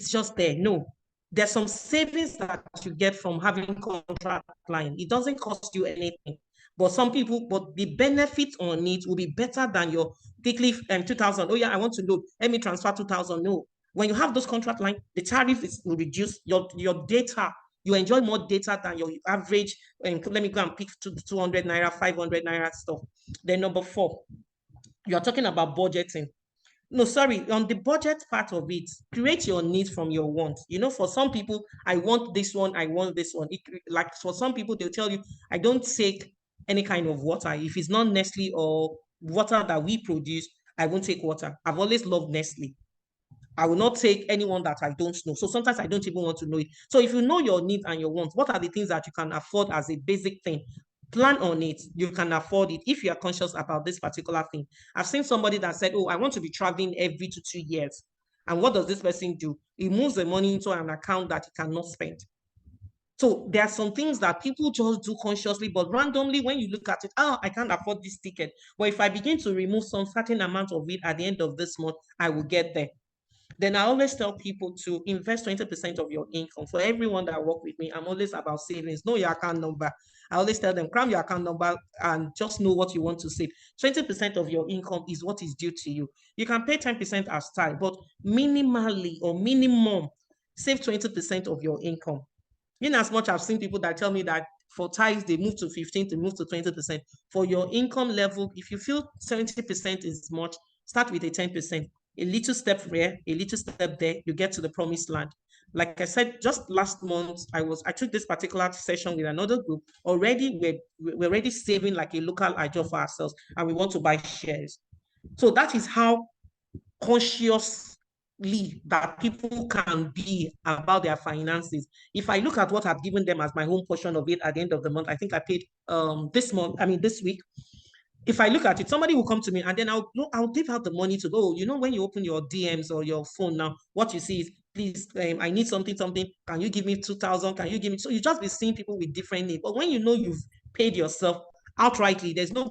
just there. No, there's some savings that you get from having contract line. It doesn't cost you anything. But some people, but the benefit on it will be better than your quickly 2,000. Oh yeah, I want to know. Let me transfer 2,000. No, when you have those contract line, the tariff will reduce your data. You enjoy more data than your average. And let me go and pick 200 naira, 500 naira stuff. Then number four, you are talking about budgeting. No, sorry, on the budget part of it, create your needs from your wants. You know, for some people, I want this one, I want this one. Like for some people, they'll tell you, I don't take any kind of water. If it's not Nestle or water that we produce, I won't take water. I've always loved Nestle. I will not take anyone that I don't know. So sometimes I don't even want to know it. So if you know your needs and your wants, what are the things that you can afford as a basic thing? Plan on it. You can afford it if you are conscious about this particular thing. I've seen somebody that said, oh, I want to be traveling every 2 years. And what does this person do? He moves the money into an account that he cannot spend. So there are some things that people just do consciously, but randomly when you look at it, oh, I can't afford this ticket. But if I begin to remove some certain amount of it at the end of this month, I will get there. Then I always tell people to invest 20% of your income. For everyone that work with me, I'm always about savings. Know your account number. I always tell them, cram your account number and just know what you want to save. 20% of your income is what is due to you. You can pay 10% as tithe, but minimally or minimum, save 20% of your income. In as much I've seen people that tell me that for tithes, they move to 15, to move to 20%. For your income level, if you feel 70% is much, start with a 10%. A little step here, a little step there, you get to the promised land. Like I said, just last month, I took this particular session with another group. Already, we're already saving like a local ajo for ourselves, and we want to buy shares. So that is how consciously that people can be about their finances. If I look at what I've given them as my home portion of it at the end of the month, I think I paid this week. If I look at it, somebody will come to me and then I'll give out the money to go. You know, when you open your DMs or your phone now, what you see is, please, I need something. Can you give me 2,000? Can you give me? So you just be seeing people with different needs. But when you know you've paid yourself outrightly, there's no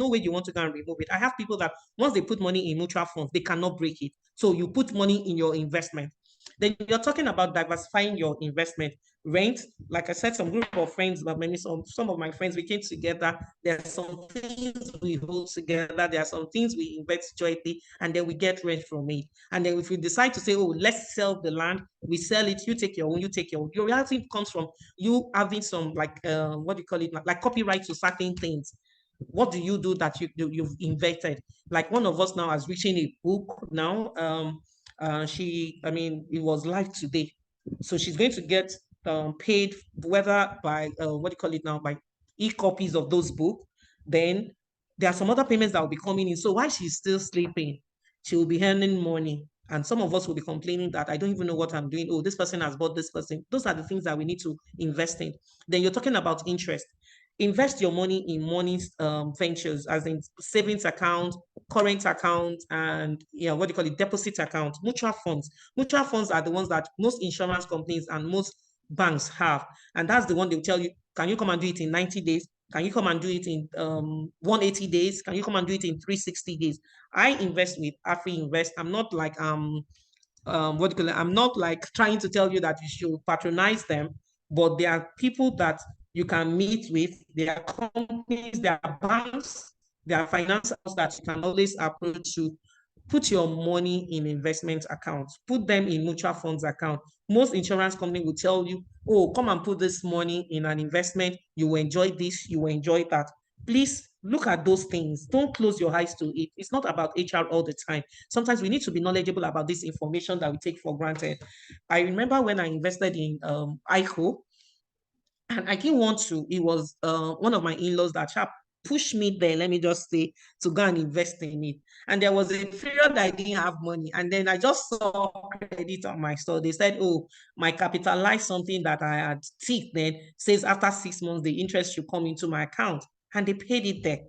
way you want to go and remove it. I have people that once they put money in mutual funds, they cannot break it. So you put money in your investment. Then you're talking about diversifying your investment. Rent, like I said, some group of friends, but maybe some of my friends, we came together. There are some things we hold together. There are some things we invest jointly, and then we get rent from it. And then if we decide to say, oh, let's sell the land, we sell it, you take your own, you take your own. Your reality comes from you having some like, what do you call it? Like copyright to certain things. What do you do that you've invented? Like one of us now has written a book now. It was live today. So she's going to get paid whether by what do you call it now, by e-copies of those books. Then there are some other payments that will be coming in. So while she's still sleeping, she will be earning money. And some of us will be complaining that I don't even know what I'm doing. Oh, this person has bought this person. Those are the things that we need to invest in. Then you're talking about interest. Invest your money in money ventures, as in savings account, current account, and what do you call it, deposit account, mutual funds. Mutual funds are the ones that most insurance companies and most banks have. And that's the one they'll tell you, can you come and do it in 90 days? Can you come and do it in 180 days? Can you come and do it in 360 days? I invest with AfriInvest. I'm not like what do you call it? I'm not like trying to tell you that you should patronize them, but there are people that you can meet with. There are companies, there are banks, there are financiers that you can always approach to put your money in investment accounts, put them in mutual funds account. Most insurance company will tell you, oh, come and put this money in an investment. You will enjoy this, you will enjoy that. Please look at those things. Don't close your eyes to it. It's not about HR all the time. Sometimes we need to be knowledgeable about this information that we take for granted. I remember when I invested in ICO, and I didn't want to. It was one of my in-laws that pushed me there, let me just say, to go and invest in it. And there was a period I didn't have money. And then I just saw credit on my store. They said, oh, my capitalized something that I had ticked then says after 6 months, the interest should come into my account. And they paid it there.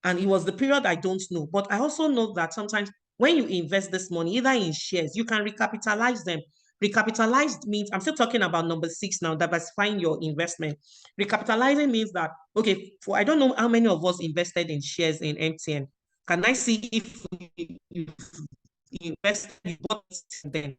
And it was the period I don't know. But I also know that sometimes when you invest this money, either in shares, you can recapitalize them. Recapitalized means, I'm still talking about number 6 now, diversifying your investment. Recapitalizing means that, okay, I don't know how many of us invested in shares in MTN. Can I see if you invested, you bought then?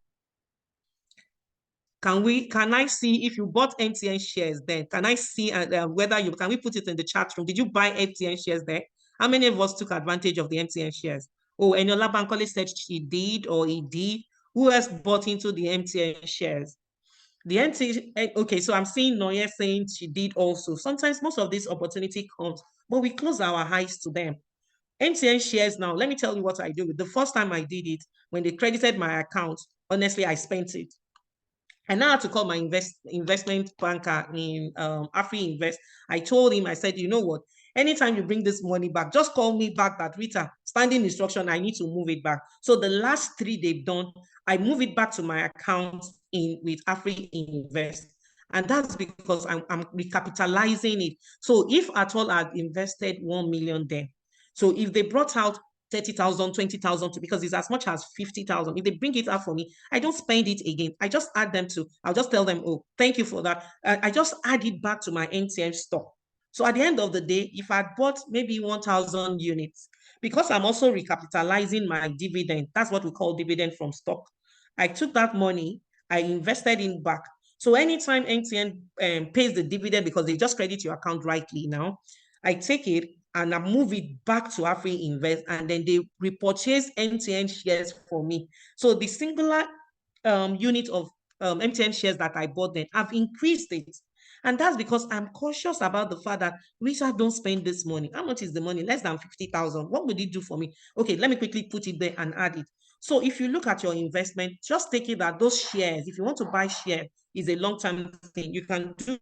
Can I see if you bought MTN shares then? Can I see whether can we put it in the chat room? Did you buy MTN shares there? How many of us took advantage of the MTN shares? Oh, Eniola Bankole said she did or he did. Who else bought into the MTN shares? The MTN, okay, so I'm seeing Noye saying she did also. Sometimes most of this opportunity comes, but we close our eyes to them. MTN shares now, let me tell you what I do. The first time I did it, when they credited my account, honestly, I spent it. I now had to call my investment banker in AfriInvest. I told him, I said, you know what? Anytime you bring this money back, just call me back that Rita, standing instruction, I need to move it back. So the last 3 they've done, I move it back to my account with AfriInvest. And that's because I'm recapitalizing it. So if at all I'd invested 1 million there, so if they brought out 30,000, 20,000, because it's as much as 50,000. If they bring it out for me, I don't spend it again. I just add them I'll just tell them, oh, thank you for that. I just add it back to my MTN stock. So at the end of the day, if I bought maybe 1,000 units, because I'm also recapitalizing my dividend, that's what we call dividend from stock. I took that money, I invested in back. So anytime MTN pays the dividend, because they just credit your account rightly now, I take it and I move it back to AfriInvest, and then they repurchase MTN shares for me. So the singular unit of MTN shares that I bought then, I've increased it. And that's because I'm cautious about the fact that Richard, don't spend this money. How much is the money? Less than 50,000. What would it do for me? Okay, let me quickly put it there and add it. So if you look at your investment, just take it that those shares, if you want to buy share, is a long-term thing. You can do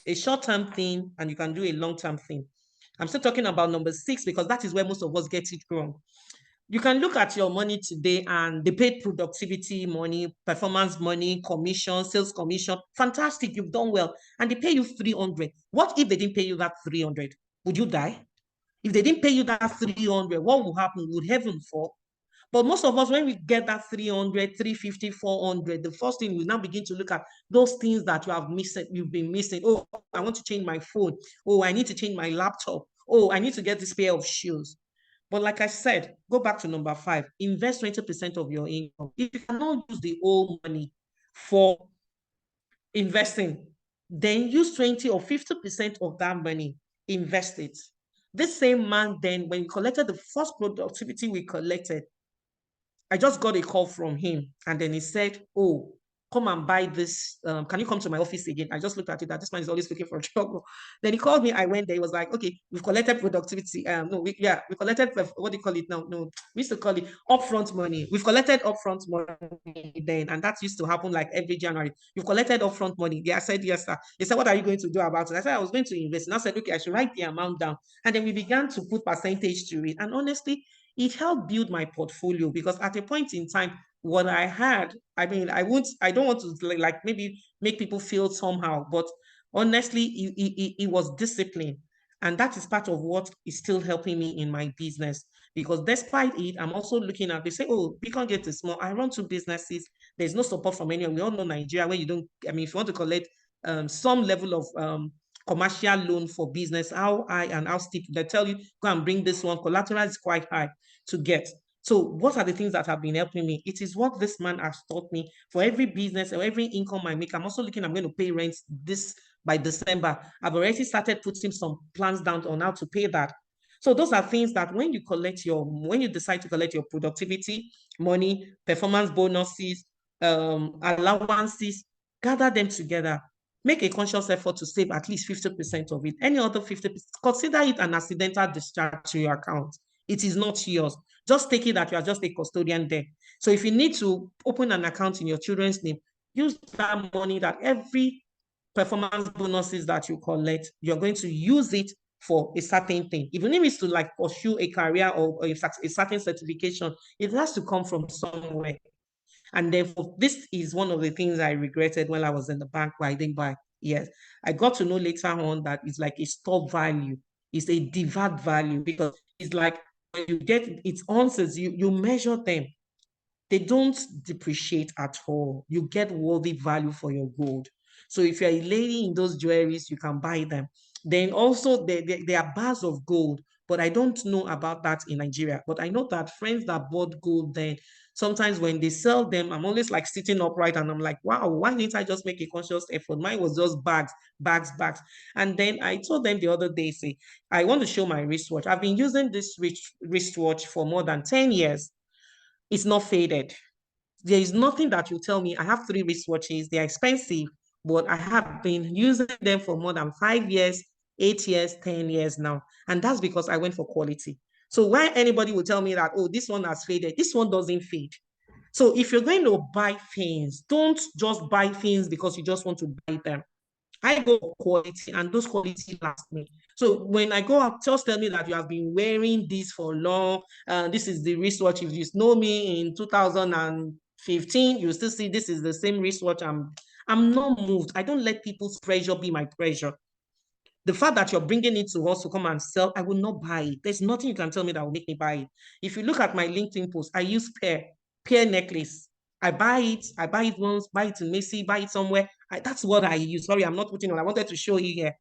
a short-term thing and you can do a long-term thing. I'm still talking about number 6 because that is where most of us get it wrong. You can look at your money today and they paid productivity money, performance money, commission, sales commission. Fantastic, you've done well. And they pay you 300. What if they didn't pay you that 300? Would you die? If they didn't pay you that 300, what would happen? Would heaven fall? But most of us, when we get that 300, 350, 400, the first thing we now begin to look at those things that you have missed, you've been missing. Oh, I want to change my phone. Oh, I need to change my laptop. Oh, I need to get this pair of shoes. But like I said, go back to number 5, invest 20% of your income. If you cannot use the whole money for investing, then use 20 or 50% of that money, invest it. This same man then, when we collected the first productivity we collected, I just got a call from him, and then he said, oh, come and buy this. Can you come to my office again? I just looked at it that this man is always looking for trouble. Then he called me. I went there. He was like, okay, we've collected productivity. We collected, what do you call it now? No, we used to call it upfront money. We've collected upfront money then, and that used to happen like every January. You've collected upfront money. Yeah, I said, yes, sir. They said, what are you going to do about it? I said, I was going to invest. And I said, okay, I should write the amount down. And then we began to put percentage to it. And honestly, it helped build my portfolio, because at a point in time, what I had, I mean, I don't want to like maybe make people feel somehow, but honestly, it was discipline. And that is part of what is still helping me in my business. Because despite it, I'm also looking at, they say, oh, Beacon Gate is small. I run 2 businesses. There's no support from anyone. We all know Nigeria, where you don't, I mean, if you want to collect some level of commercial loan for business, how high and how steep, they tell you, go and bring this one. Collateral is quite high to get. So what are the things that have been helping me? It is what this man has taught me. For every business or every income I make, I'm also looking, I'm going to pay rent this by December. I've already started putting some plans down on how to pay that. So those are things that when you decide to collect your productivity, money, performance bonuses, allowances, gather them together. Make a conscious effort to save at least 50% of it. Any other 50%, consider it an accidental discharge to your account. It is not yours. Just take it that you are just a custodian there. So if you need to open an account in your children's name, use that money, that every performance bonuses that you collect, you're going to use it for a certain thing. Even if it's to like pursue a career or a certain certification, it has to come from somewhere. And therefore, this is one of the things I regretted when I was in the bank where I didn't buy. Yes, I got to know later on that it's like a store value, it's a deferred value, because it's like when you get its ounces, you measure them. They don't depreciate at all. You get worthy value for your gold. So if you're a lady in those jewelries, you can buy them. Then also there are bars of gold, but I don't know about that in Nigeria. But I know that friends that bought gold then, sometimes when they sell them, I'm always like sitting upright and I'm like, wow, why didn't I just make a conscious effort? Mine was just bags, bags, bags. And then I told them the other day, say, I want to show my wristwatch. I've been using this wristwatch for more than 10 years. It's not faded. There is nothing that you tell me. I have 3 wristwatches. They're expensive, but I have been using them for more than 5 years, 8 years, 10 years now. And that's because I went for quality. So why anybody will tell me that, oh, this one has faded, this one doesn't fade. So if you're going to buy things, don't just buy things because you just want to buy them. I go for quality, and those quality last me. So when I go out, just tell me that you have been wearing this for long. This is the wristwatch. If you know me in 2015, you still see this is the same wristwatch. I'm not moved. I don't let people's pressure be my pressure. The fact that you're bringing it to us to come and sell, I will not buy it. There's nothing you can tell me that will make me buy it. If you look at my LinkedIn post, I use pear necklace. I buy it once, buy it in Macy, buy it somewhere. That's what I use. Sorry, I'm not putting on. I wanted to show you here.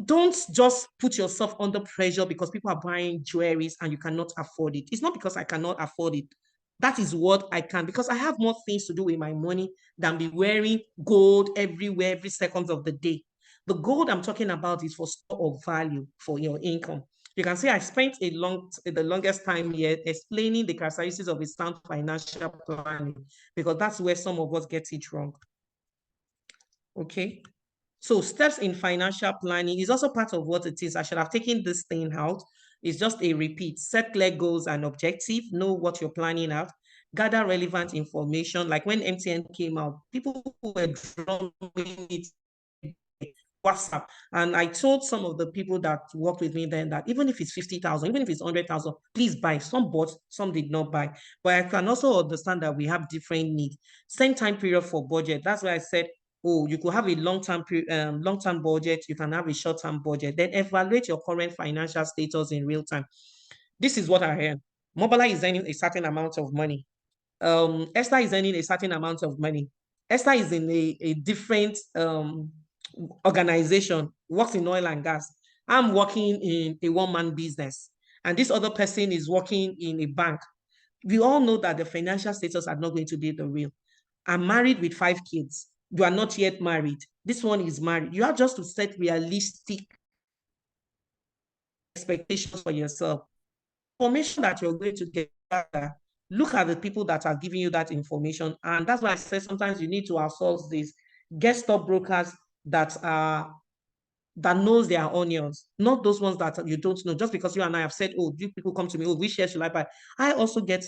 Don't just put yourself under pressure because people are buying jewelries and you cannot afford it. It's not because I cannot afford it. That is what I can, because I have more things to do with my money than be wearing gold everywhere, every second of the day. The gold I'm talking about is for store of value for your income. You can see I spent the longest time here explaining the characteristics of a sound financial planning, because that's where some of us get it wrong. Okay. So steps in financial planning is also part of what it is. I should have taken this thing out. It's just a repeat. Set clear goals and objectives. Know what you're planning out. Gather relevant information. Like when MTN came out, people were drumming it WhatsApp. And I told some of the people that worked with me then that even if it's 50,000, even if it's 100,000, please buy. Some bought, some did not buy. But I can also understand that we have different needs. Same time period for budget. That's why I said, oh, you could have a long-term budget. You can have a short-term budget. Then evaluate your current financial status in real time. This is what I heard. Mobile is earning a certain amount of money. Esther is earning a certain amount of money. Esther is in a different organization, works in oil and gas. I'm working in a one-man business, and this other person is working in a bank. We all know that the financial status are not going to be the real. I'm married with 5 kids. You are not yet married. This one is married. You have just to set realistic expectations for yourself. Information that you're going to get, look at the people that are giving you that information. And that's why I said sometimes you need to outsource this. Get stockbrokers that knows their onions, not those ones that you don't know. Just because you and I have said, oh, do people come to me, oh, which share should I buy? I also get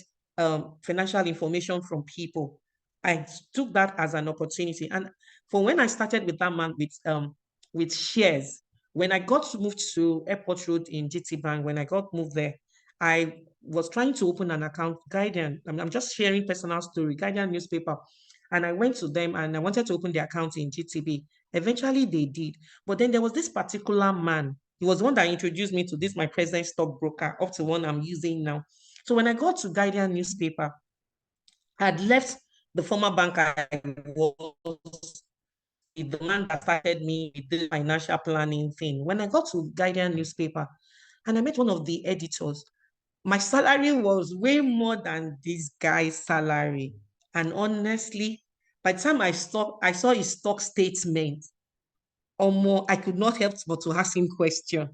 financial information from people. I took that as an opportunity. And for when I started with that man with shares, when I got moved to Airport Road in GT Bank, when I got moved there, I was trying to open an account, Guardian. I'm just sharing personal story, Guardian newspaper. And I went to them and I wanted to open the account in GTB. Eventually they did. But then there was this particular man. He was the one that introduced me to this, my present stockbroker, up to one I'm using now. So when I got to Guardian newspaper, I had left the former bank I was, the man that started me with the financial planning thing. When I got to Guardian newspaper and I met one of the editors, my salary was way more than this guy's salary. And honestly, by the time I saw his stock statement, or more, I could not help but to ask him question.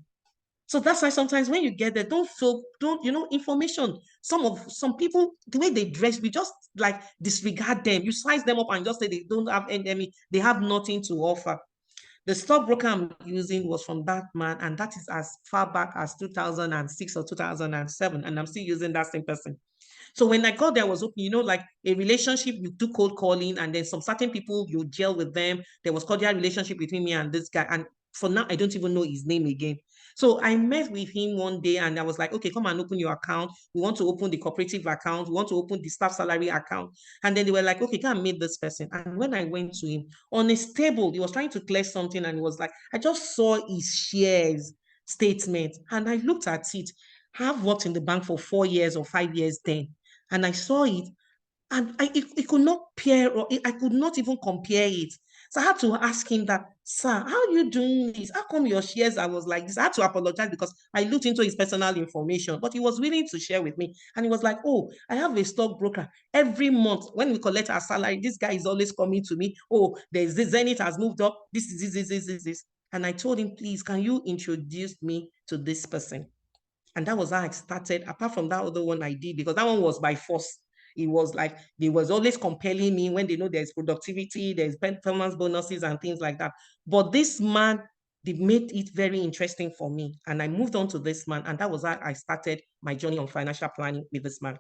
So that's why sometimes when you get there, information. Some people, the way they dress, we just like disregard them. You size them up and just say they don't have any, they have nothing to offer. The stockbroker I'm using was from that man, and that is as far back as 2006 or 2007, and I'm still using that same person. So when I got there, I was open, like a relationship, you do cold calling, and then some certain people, you gel with them. There was cordial relationship between me and this guy. And for now, I don't even know his name again. So I met with him one day and I was like, okay, come and open your account. We want to open the cooperative account. We want to open the staff salary account. And then they were like, okay, come and meet this person. And when I went to him on his table, he was trying to clear something and he was like, I just saw his shares statement and I looked at it. I've worked in the bank for 4 years or 5 years then. And I saw it and it could not pair, or I could not even compare it. So I had to ask him that, sir, how are you doing this? How come your shares? I was like this. I had to apologize because I looked into his personal information, but he was willing to share with me. And he was like, oh, I have a stockbroker. Every month when we collect our salary, this guy is always coming to me. Oh, there's this Zenith has moved up. This is this. And I told him, please, can you introduce me to this person? And that was how I started, apart from that other one I did, because that one was by force. It was like, they was always compelling me when they know there's productivity, there's performance bonuses and things like that. But this man, they made it very interesting for me. And I moved on to this man. And that was how I started my journey on financial planning with this man.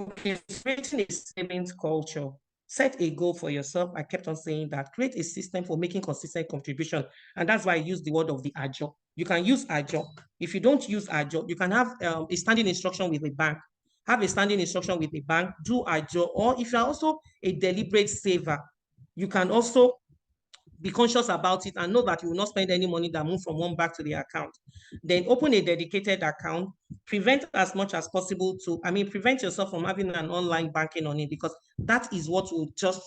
Okay, creating a savings culture. Set a goal for yourself. I kept on saying that. Create a system for making consistent contribution. And that's why I use the word of the AJO. You can use AJO. If you don't use AJO, you can have a standing instruction with a bank. Have a standing instruction with a bank, do AJO. Or if you're also a deliberate saver, you can also be conscious about it and know that you will not spend any money that move from one bank to the account. Then open a dedicated account, prevent as much as possible prevent yourself from having an online banking on it, because that is what will just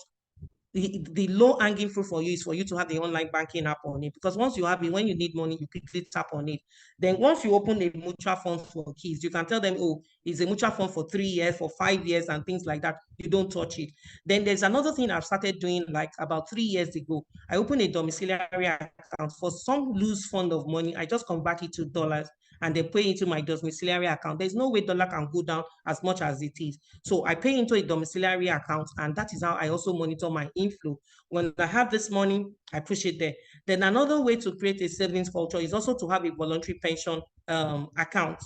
the low hanging fruit for you is for you to have the online banking app on it, because once you have it, when you need money, you quickly tap on it. Then once you open a mutual fund for kids, you can tell them, oh, it's a mutual fund for 3 years, for 5 years, and things like that. You don't touch it. Then there's another thing I've started doing like about 3 years ago. I opened a domiciliary account for some loose fund of money. I just convert it to dollars and they pay into my domiciliary account. There's no way dollar can go down as much as it is. So I pay into a domiciliary account, and that is how I also monitor my inflow. When I have this money, I push it there. Then another way to create a savings culture is also to have a voluntary pension account.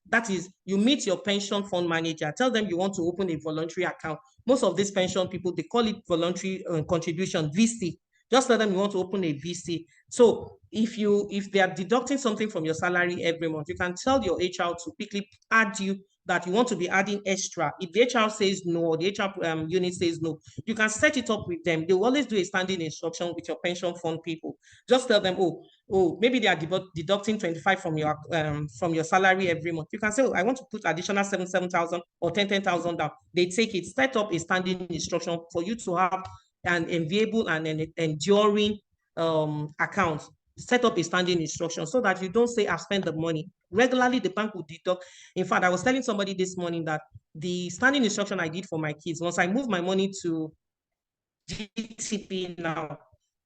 That is, you meet your pension fund manager, tell them you want to open a voluntary account. Most of these pension people, they call it voluntary contribution, VC. Just tell them you want to open a VC. So if they are deducting something from your salary every month, you can tell your HR to quickly add you that you want to be adding extra. If the HR says no, or the HR unit says no, you can set it up with them. They will always do a standing instruction with your pension fund people. Just tell them, oh, maybe they are deducting 25 from your salary every month. You can say, oh, I want to put additional 7,000 or 10,000 down. They take it, set up a standing instruction for you to have an enviable and an enduring account. Set up a standing instruction so that you don't say, I've spent the money. Regularly, the bank will deduct. In fact, I was telling somebody this morning that the standing instruction I did for my kids, once I move my money to GTP now,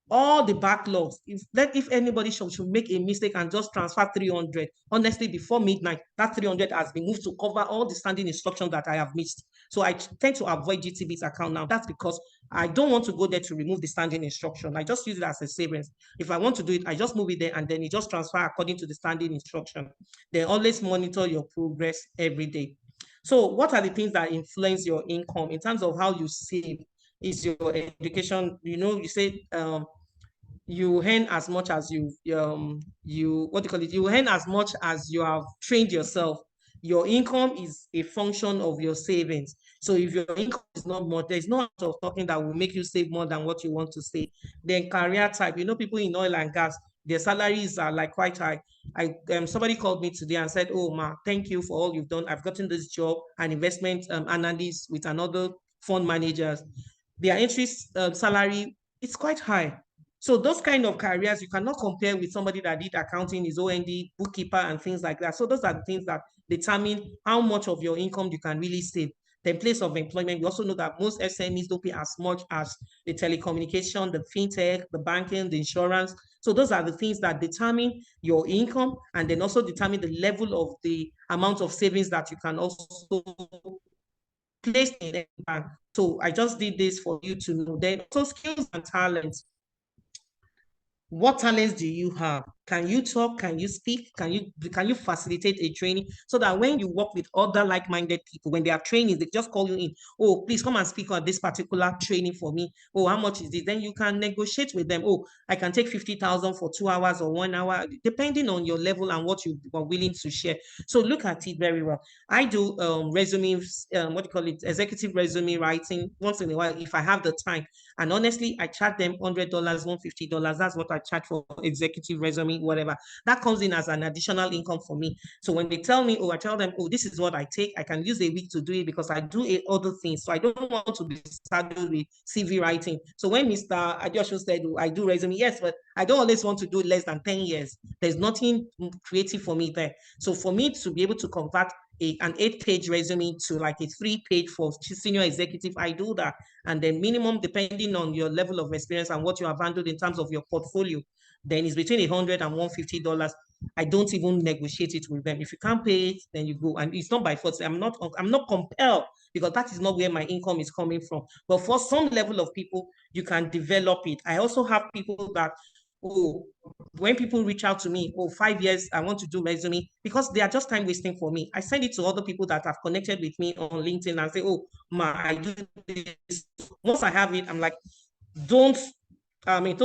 all the backlogs, if anybody should make a mistake and just transfer 300, honestly, before midnight, that 300 has been moved to cover all the standing instructions that I have missed. So I tend to avoid GTB's account now. That's because I don't want to go there to remove the standing instruction. I just use it as a savings. If I want to do it, I just move it there and then it just transfer according to the standing instruction. They always monitor your progress every day. So what are the things that influence your income in terms of how you save? Is your education? You say you earn as much as you what do you call it? You earn as much as you have trained yourself. Your income is a function of your savings. So if your income is not more, there's no amount of talking that will make you save more than what you want to save. Then career type, people in oil and gas, their salaries are like quite high. Somebody called me today and said, oh ma, thank you for all you've done. I've gotten this job, an investment analyst with another fund managers. Their entry salary is quite high. So those kind of careers, you cannot compare with somebody that did accounting, his OND, bookkeeper, and things like that. So those are the things that determine how much of your income you can really save. The place of employment, we also know that most SMEs don't pay as much as the telecommunication, the fintech, the banking, the insurance. So those are the things that determine your income and then also determine the level of the amount of savings that you can also place in the bank. So I just did this for you to know. Then also skills and talents. What talents do you have? Can you talk? Can you speak? Can you facilitate a training so that when you work with other like-minded people, when they are training, they just call you in. Oh, please come and speak on this particular training for me. Oh, how much is it? Then you can negotiate with them. Oh, I can take 50,000 for 2 hours or 1 hour, depending on your level and what you are willing to share. So look at it very well. I do resumes, executive resume writing once in a while if I have the time. And honestly, I charge them $100, $150. That's what I charge for executive resume, whatever. That comes in as an additional income for me. So when they tell me, I tell them, this is what I take. I can use a week to do it because I do other things. So I don't want to be saddled with CV writing. So when Mr. Adeosun said, I do resume, yes, but I don't always want to do less than 10 years. There's nothing creative for me there. So for me to be able to convert an 8-page resume to like a 3-page for senior executive, I do that. And then minimum, depending on your level of experience and what you have handled in terms of your portfolio, then it's between $100 and $150. I don't even negotiate it with them. If you can't pay it, then you go. And it's not by force. I'm not compelled because that is not where my income is coming from. But for some level of people, you can develop it. I also have people that, when people reach out to me, 5 years, I want to do resume, because they are just time wasting for me. I send it to other people that have connected with me on LinkedIn and say, I do this. Once I have it, I'm like, don't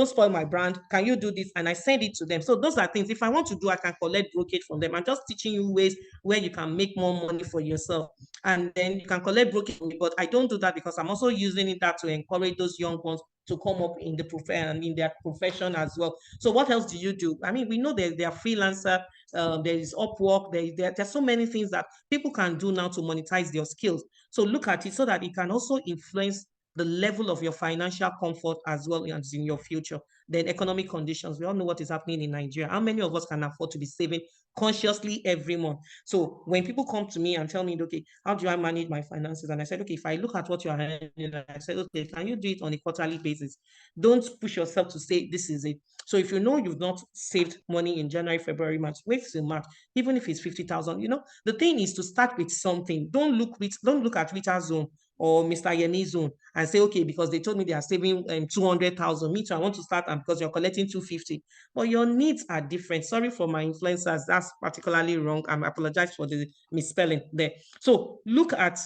spoil my brand. Can you do this? And I send it to them. So those are things. If I want to do, I can collect brokerage from them. I'm just teaching you ways where you can make more money for yourself. And then you can collect brokerage from me. But I don't do that because I'm also using that to encourage those young ones to come up in the and in their profession as well. So what else do you do? I mean, we know there are freelancer, there is Upwork, there's so many things that people can do now to monetize their skills. So look at it so that it can also influence the level of your financial comfort as well as in your future. Then economic conditions. We all know what is happening in Nigeria. How many of us can afford to be saving consciously every month? So when people come to me and tell me, okay, how do I manage my finances? And I said, okay, if I look at what you are earning, I said, okay, can you do it on a quarterly basis? Don't push yourself to say this is it. So if you know you've not saved money in January, February, March, wait till March, even if it's 50,000. The thing is to start with something. Don't look at Rita's Zone or Mr. Yemi's Zone and say, okay, because they told me they are saving 200,000. Me too, I want to start, and because you're collecting 250. But your needs are different. Sorry for my influencers. That's particularly wrong. I apologize for the misspelling there. So look at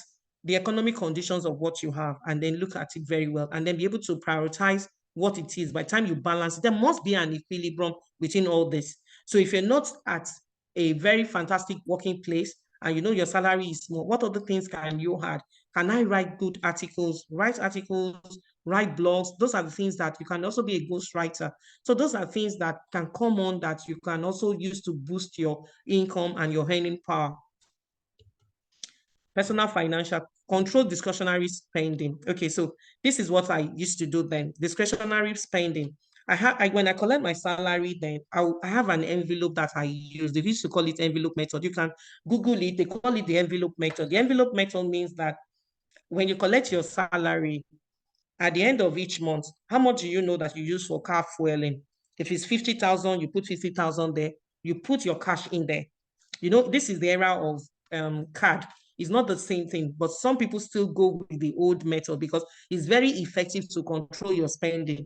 the economic conditions of what you have and then look at it very well and then be able to prioritize what it is. By the time you balance, there must be an equilibrium between all this. So if you're not at a very fantastic working place and you know your salary is small, what other things can you add? Can I write good articles, write blogs? Those are the things that you can also be a ghostwriter. So those are things that can come on that you can also use to boost your income and your earning power. Personal financial control, discretionary spending. Okay, so this is what I used to do then. Discretionary spending. When I collect my salary, then I have an envelope that I use. They used to call it envelope method. You can Google it. They call it the envelope method. The envelope method means that when you collect your salary at the end of each month, how much do you know that you use for car fueling? If it's 50,000, you put 50,000 there. You put your cash in there. This is the era of card. It's not the same thing, but some people still go with the old method because it's very effective to control your spending.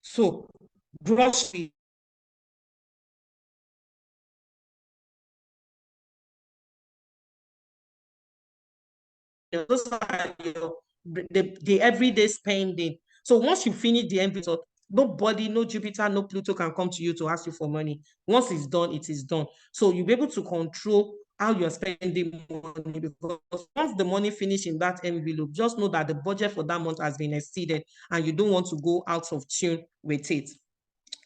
So, grocery. Those are the everyday spending. So once you finish the envelope, nobody, no Jupiter, no Pluto can come to you to ask you for money. Once it's done, it is done. So you'll be able to control how you're spending money, because once the money finishes in that envelope, just know that the budget for that month has been exceeded and you don't want to go out of tune with it.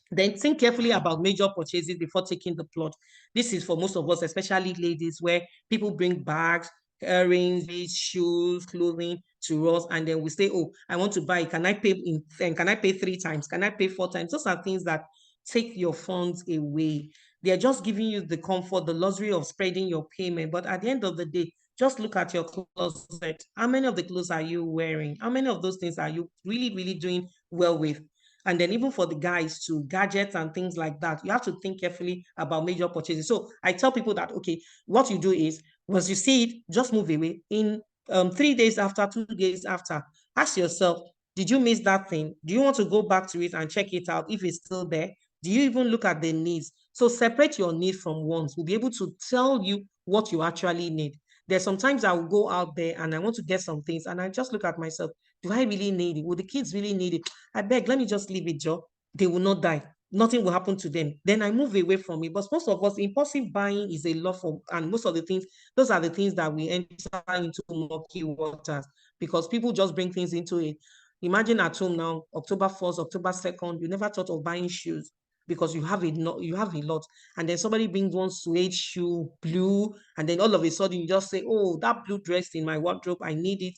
Then think carefully about major purchases before taking the plot. This is for most of us, especially ladies, where people bring bags, earrings, shoes, clothing to us, and then we say, oh, I want to buy, can I pay 3 times? Can I pay 4 times? Those are things that take your funds away. They're just giving you the comfort, the luxury of spreading your payment. But at the end of the day, just look at your closet. How many of the clothes are you wearing? How many of those things are you really, really doing well with? And then even for the guys to gadgets and things like that, you have to think carefully about major purchases. So I tell people that, okay, what you do is once you see it, just move away. In 3 days after, 2 days after, ask yourself, did you miss that thing? Do you want to go back to it and check it out if it's still there? Do you even look at the needs? So separate your need from wants. We'll be able to tell you what you actually need. There's sometimes I will go out there and I want to get some things and I just look at myself. Do I really need it? Will the kids really need it? I beg, let me just leave it, Joe. They will not die. Nothing will happen to them. Then I move away from it. But most of us, impulsive buying is a lot for, and most of the things, those are the things that we enter into murky waters because people just bring things into it. Imagine at home now, October 1st, October 2nd, you never thought of buying shoes because you have a lot, and then somebody brings one suede shoe, blue, and then all of a sudden you just say, oh, that blue dress in my wardrobe, I need it.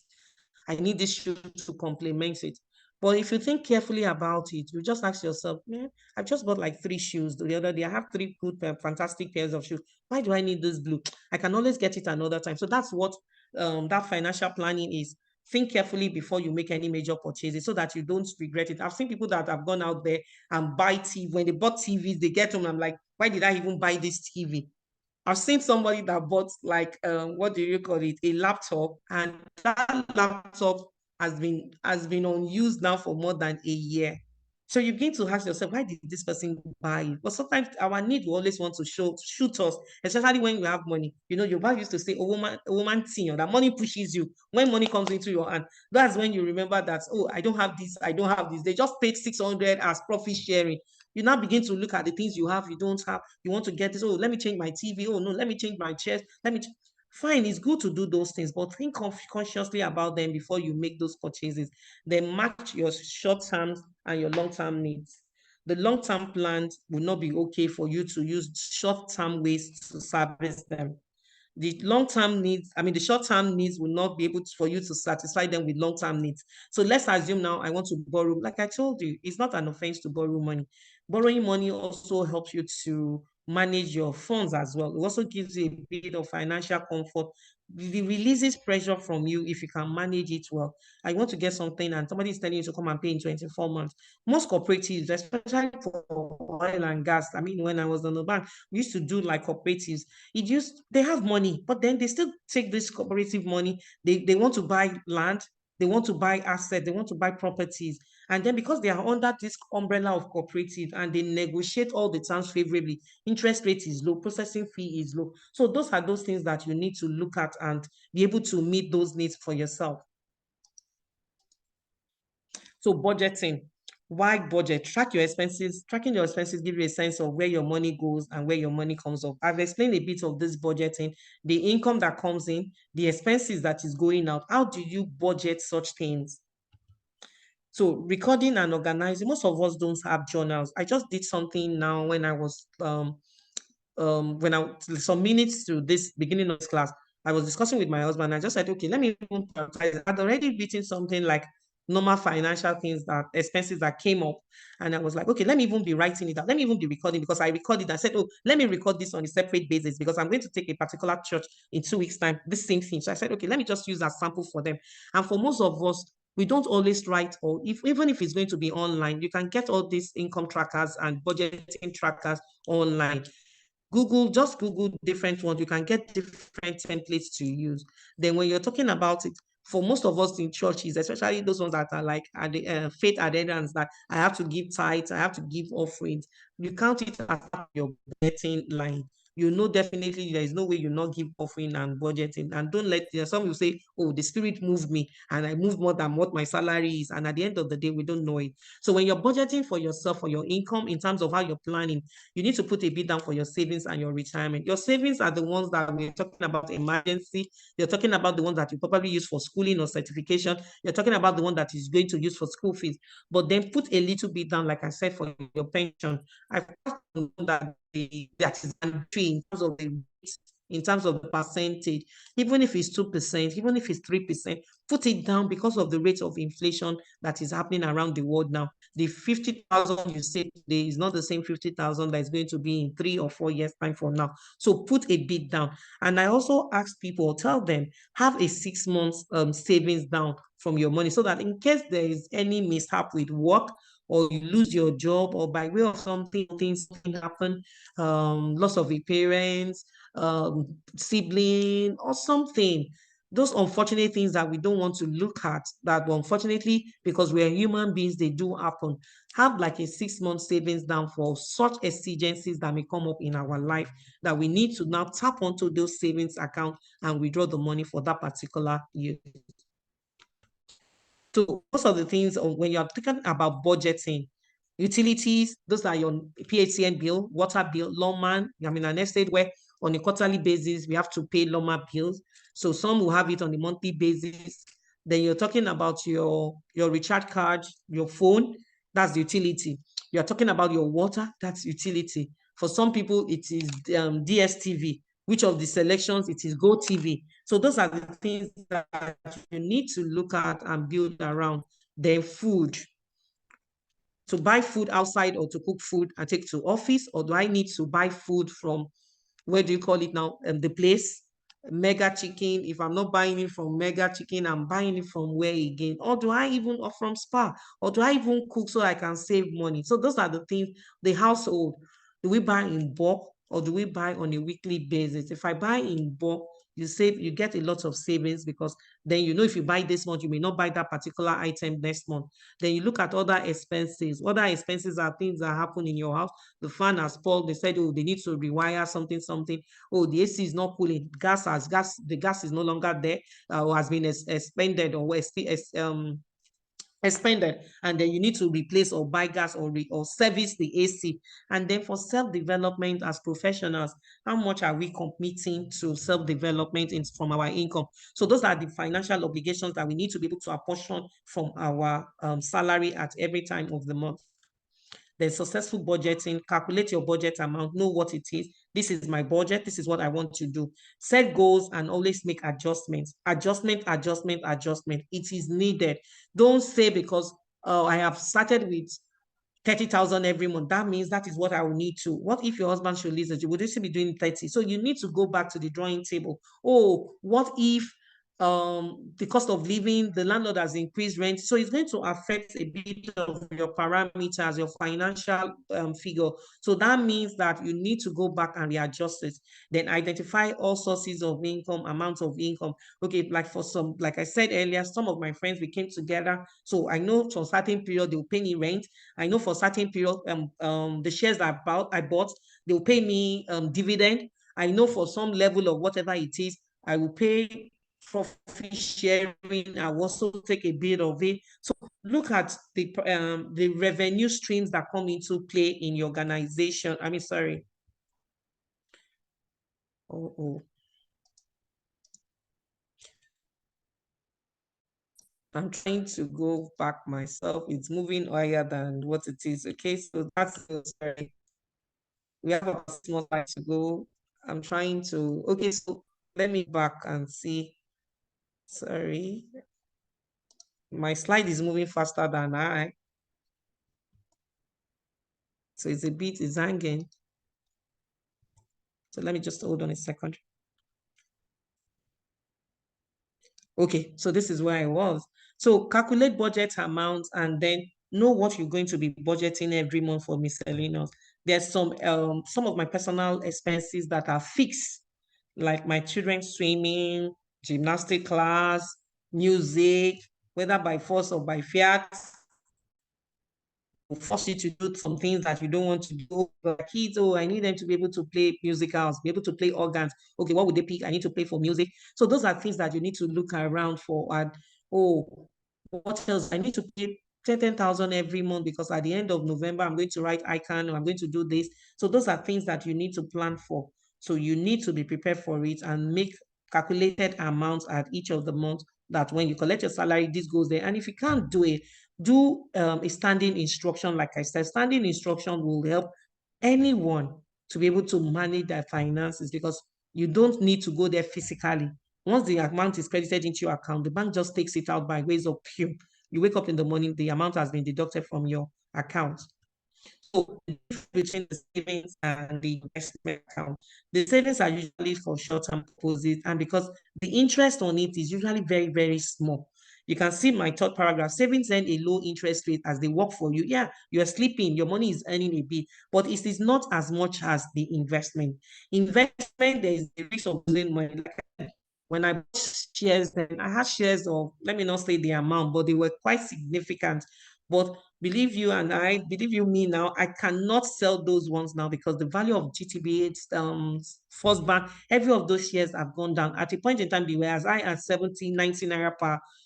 I need this shoe to complement it. But if you think carefully about it, you just ask yourself, man, I just bought like 3 shoes the other day. I have 3 good, fantastic pairs of shoes. Why do I need this blue? I can always get it another time. So that's what that financial planning is. Think carefully before you make any major purchases so that you don't regret it. I've seen people that have gone out there and buy TV. When they bought TVs, they get them. I'm like, why did I even buy this TV? I've seen somebody that bought like what do you call it, a laptop, and that laptop has been unused now for more than a year. So you begin to ask yourself, why did this person buy it? But sometimes our need will always want to shoot us, especially when we have money. Your dad used to say, a woman thing, that money pushes you. When money comes into your hand, that's when you remember that, oh, I don't have this, I don't have this. They just paid 600 as profit sharing. You now begin to look at the things you have, you don't have. You want to get this. Oh, let me change my TV. Oh, no, let me change my chairs. Fine, it's good to do those things, but think consciously about them before you make those purchases. Then match your short-term and your long-term needs. The long-term plans will not be okay for you to use short-term ways to service them. The long-term needs, the short-term needs will not be able for you to satisfy them with long-term needs. So let's assume now I want to borrow. Like I told you, it's not an offense to borrow money. Borrowing money also helps you to manage your funds as well. It also gives you a bit of financial comfort. It releases pressure from you if you can manage it well. I want to get something and somebody is telling you to come and pay in 24 months. Most cooperatives, especially for oil and gas, when I was on the bank, we used to do like cooperatives. They have money, but then they still take this cooperative money. They want to buy land, they want to buy assets, they want to buy properties. And then because they are under this umbrella of cooperative and they negotiate all the terms favorably, interest rate is low, processing fee is low. So those are those things that you need to look at and be able to meet those needs for yourself. So budgeting. Why budget? Track your expenses. Tracking your expenses gives you a sense of where your money goes and where your money comes up. I've explained a bit of this budgeting, the income that comes in, the expenses that is going out. How do you budget such things? So recording and organizing. Most of us don't have journals. I just did something now when I was some minutes to this beginning of this class. I was discussing with my husband. I just said, okay, let me even prioritize. I'd already written something like normal financial things, that expenses that came up. And I was like, okay, let me even be writing it out. Let me even be recording, because I recorded. I said, oh, let me record this on a separate basis because I'm going to take a particular church in 2 weeks' time, this same thing. So I said, okay, let me just use that sample for them. And for most of us, we don't always write, or even if it's going to be online, you can get all these income trackers and budgeting trackers online. Just Google different ones. You can get different templates to use. Then when you're talking about it, for most of us in churches, especially those ones that are like faith adherents, that I have to give tithes, I have to give offerings, you count it as your budgeting line. You know definitely there is no way you not give offering and budgeting. And don't let some will say, oh, the spirit moved me and I moved more than what my salary is. And at the end of the day, we don't know it. So when you're budgeting for yourself, for your income, in terms of how you're planning, you need to put a bit down for your savings and your retirement. Your savings are the ones that we're talking about emergency. You're talking about the ones that you probably use for schooling or certification. You're talking about the one that is going to use for school fees. But then put a little bit down, like I said, for your pension. I found that that is in terms of the in terms of the percentage, even if it's 2%, even if it's 3%, put it down because of the rate of inflation that is happening around the world now. The 50,000 you say today is not the same 50,000 that is going to be in 3 or 4 years time from now. So put a bit down. And I also ask people, tell them, have a 6 months savings down from your money, so that in case there is any mishap with work, or you lose your job, or by way of something happen, loss of a parent, sibling, or something, those unfortunate things that we don't want to look at, that unfortunately, because we're human beings, they do happen. Have like a 6 month savings down for such exigencies that may come up in our life, that we need to now tap onto those savings account and withdraw the money for that particular year. So most of the things, when you're thinking about budgeting, utilities, those are your PHCN bill, water bill, lawman. An estate where on a quarterly basis, we have to pay lawman bills. So some will have it on a monthly basis. Then you're talking about your recharge card, your phone, that's the utility. You're talking about your water, that's utility. For some people, it is DSTV. Which of the selections, it is GoTV. So those are the things that you need to look at and build around. Then food. To buy food outside, or to cook food and take to office, or do I need to buy food from, where do you call it now, the place, Mega Chicken? If I'm not buying it from Mega Chicken, I'm buying it from where again? Or do I even, or from Spar? Or do I even cook so I can save money? So those are the things. The household, do we buy in bulk, or do we buy on a weekly basis? If I buy in bulk, you get a lot of savings, because then if you buy this month, you may not buy that particular item next month. Then you look at other expenses. Other expenses are things that happen in your house. The fan has spoiled. They said, oh, they need to rewire something. Oh, the AC is not cooling. The gas is no longer there, or has been expended, or expended, and then you need to replace or buy gas, or service the AC. And then for self-development as professionals, how much are we committing to self-development from our income? So those are the financial obligations that we need to be able to apportion from our salary at every time of the month. Then successful budgeting, calculate your budget amount, know what it is. This is my budget. This is what I want to do. Set goals and always make adjustments. Adjustment. It is needed. Don't say because I have started with 30,000 every month. That means that is what I will need to. What if your husband should leave you? Would you still be doing 30? So you need to go back to the drawing table. Oh, what if the cost of living, the landlord has increased rent, so it's going to affect a bit of your parameters, your financial figure. So that means that you need to go back and readjust it. Then identify all sources of income, amounts of income. Okay, like for some, like I said earlier, some of my friends, we came together. So I know for a certain period they'll pay me rent. I know for a certain period the shares that I bought, they'll pay me dividend. I know for some level of whatever it is, I will pay profit sharing. I will also take a bit of it. So look at the revenue streams that come into play in your organization. I mean, sorry. I'm trying to go back myself. It's moving higher than what it is. Okay, so that's sorry. We have a small time to go. I'm trying to. Okay, so let me back and see. Sorry. My slide is moving faster than I. So it's hanging. So let me just hold on a second. Okay, so this is where I was. So calculate budget amounts and then know what you're going to be budgeting every month for miscellaneous. There's some of my personal expenses that are fixed, like my children's swimming, gymnastic class, music, whether by force or by fiat, force you to do some things that you don't want to do. But kids, oh, I need them to be able to play musicals, be able to play organs. Okay, what would they pick? I need to play for music. So those are things that you need to look around for. And oh, what else? I need to pay 10,000 every month because at the end of November, I'm going to write ICANN, or I'm going to do this. So those are things that you need to plan for. So you need to be prepared for it and make calculated amounts at each of the months that when you collect your salary, this goes there. And if you can't do it, do a standing instruction. Like I said, standing instruction will help anyone to be able to manage their finances because you don't need to go there physically. Once the amount is credited into your account, the bank just takes it out by ways of PIN. You wake up in the morning, the amount has been deducted from your account. So the difference between the savings and the investment account, the savings are usually for short-term deposits, and because the interest on it is usually very, very small. You can see my third paragraph, savings earn a low interest rate as they work for you. Yeah, you're sleeping, your money is earning a bit, but it is not as much as the investment. Investment, there is a risk of losing money. Like when I bought shares, then I had shares of, let me not say the amount, but they were quite significant. But believe you and I, believe you me now, I cannot sell those ones now because the value of GTB, First Bank, every of those shares have gone down. At a point in time, they were as high as 70, 90 naira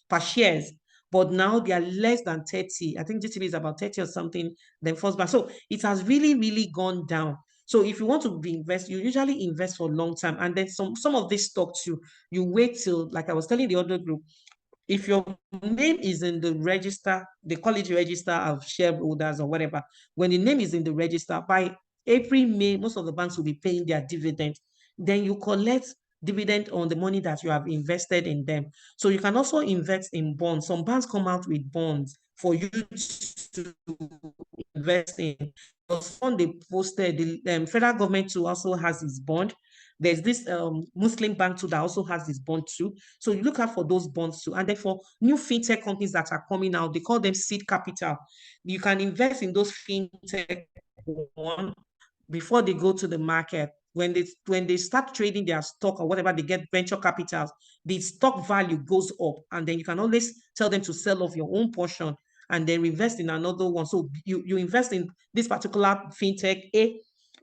per shares. But now they are less than 30. I think GTB is about 30 or something, then First Bank. So it has really, really gone down. So if you want to be invest, you usually invest for a long time. And then some of these stocks, you wait till, like I was telling the other group, if your name is in the register, they call it register of shareholders or whatever. When the name is in the register, by April, May, most of the banks will be paying their dividend. Then you collect dividend on the money that you have invested in them. So you can also invest in bonds. Some banks come out with bonds for you to invest in. The fund they posted, the federal government too also has its bond. There's this Muslim bank too that also has this bond too. So you look out for those bonds too. And then for new fintech companies that are coming out, they call them seed capital. You can invest in those fintech one before they go to the market. When they start trading their stock or whatever, they get venture capitals, the stock value goes up. And then you can always tell them to sell off your own portion and then invest in another one. So you invest in this particular fintech,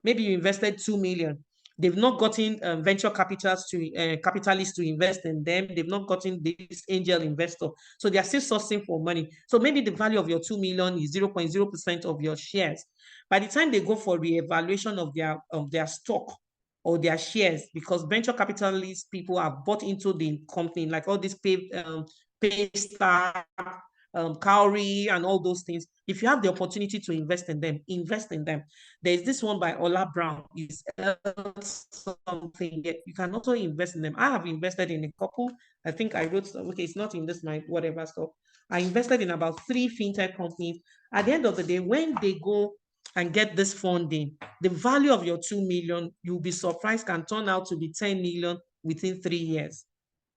maybe you invested 2 million. They've not gotten venture capitalists to invest in them. They've not gotten this angel investor. So they are still sourcing for money. So maybe the value of your 2 million is 0.0% of your shares. By the time they go for reevaluation of their stock or their shares, because venture capitalist people have bought into the company, like all these Paystar, Cowrie and all those things. If you have the opportunity to invest in them, invest in them. There's this one by Ola Brown. It's something that you can also invest in them. I have invested in a couple. I think I wrote, okay, it's not in this, my whatever stuff. I invested in about 3 fintech companies. At the end of the day, when they go and get this funding, the value of your 2 million, you'll be surprised, can turn out to be 10 million within 3 years.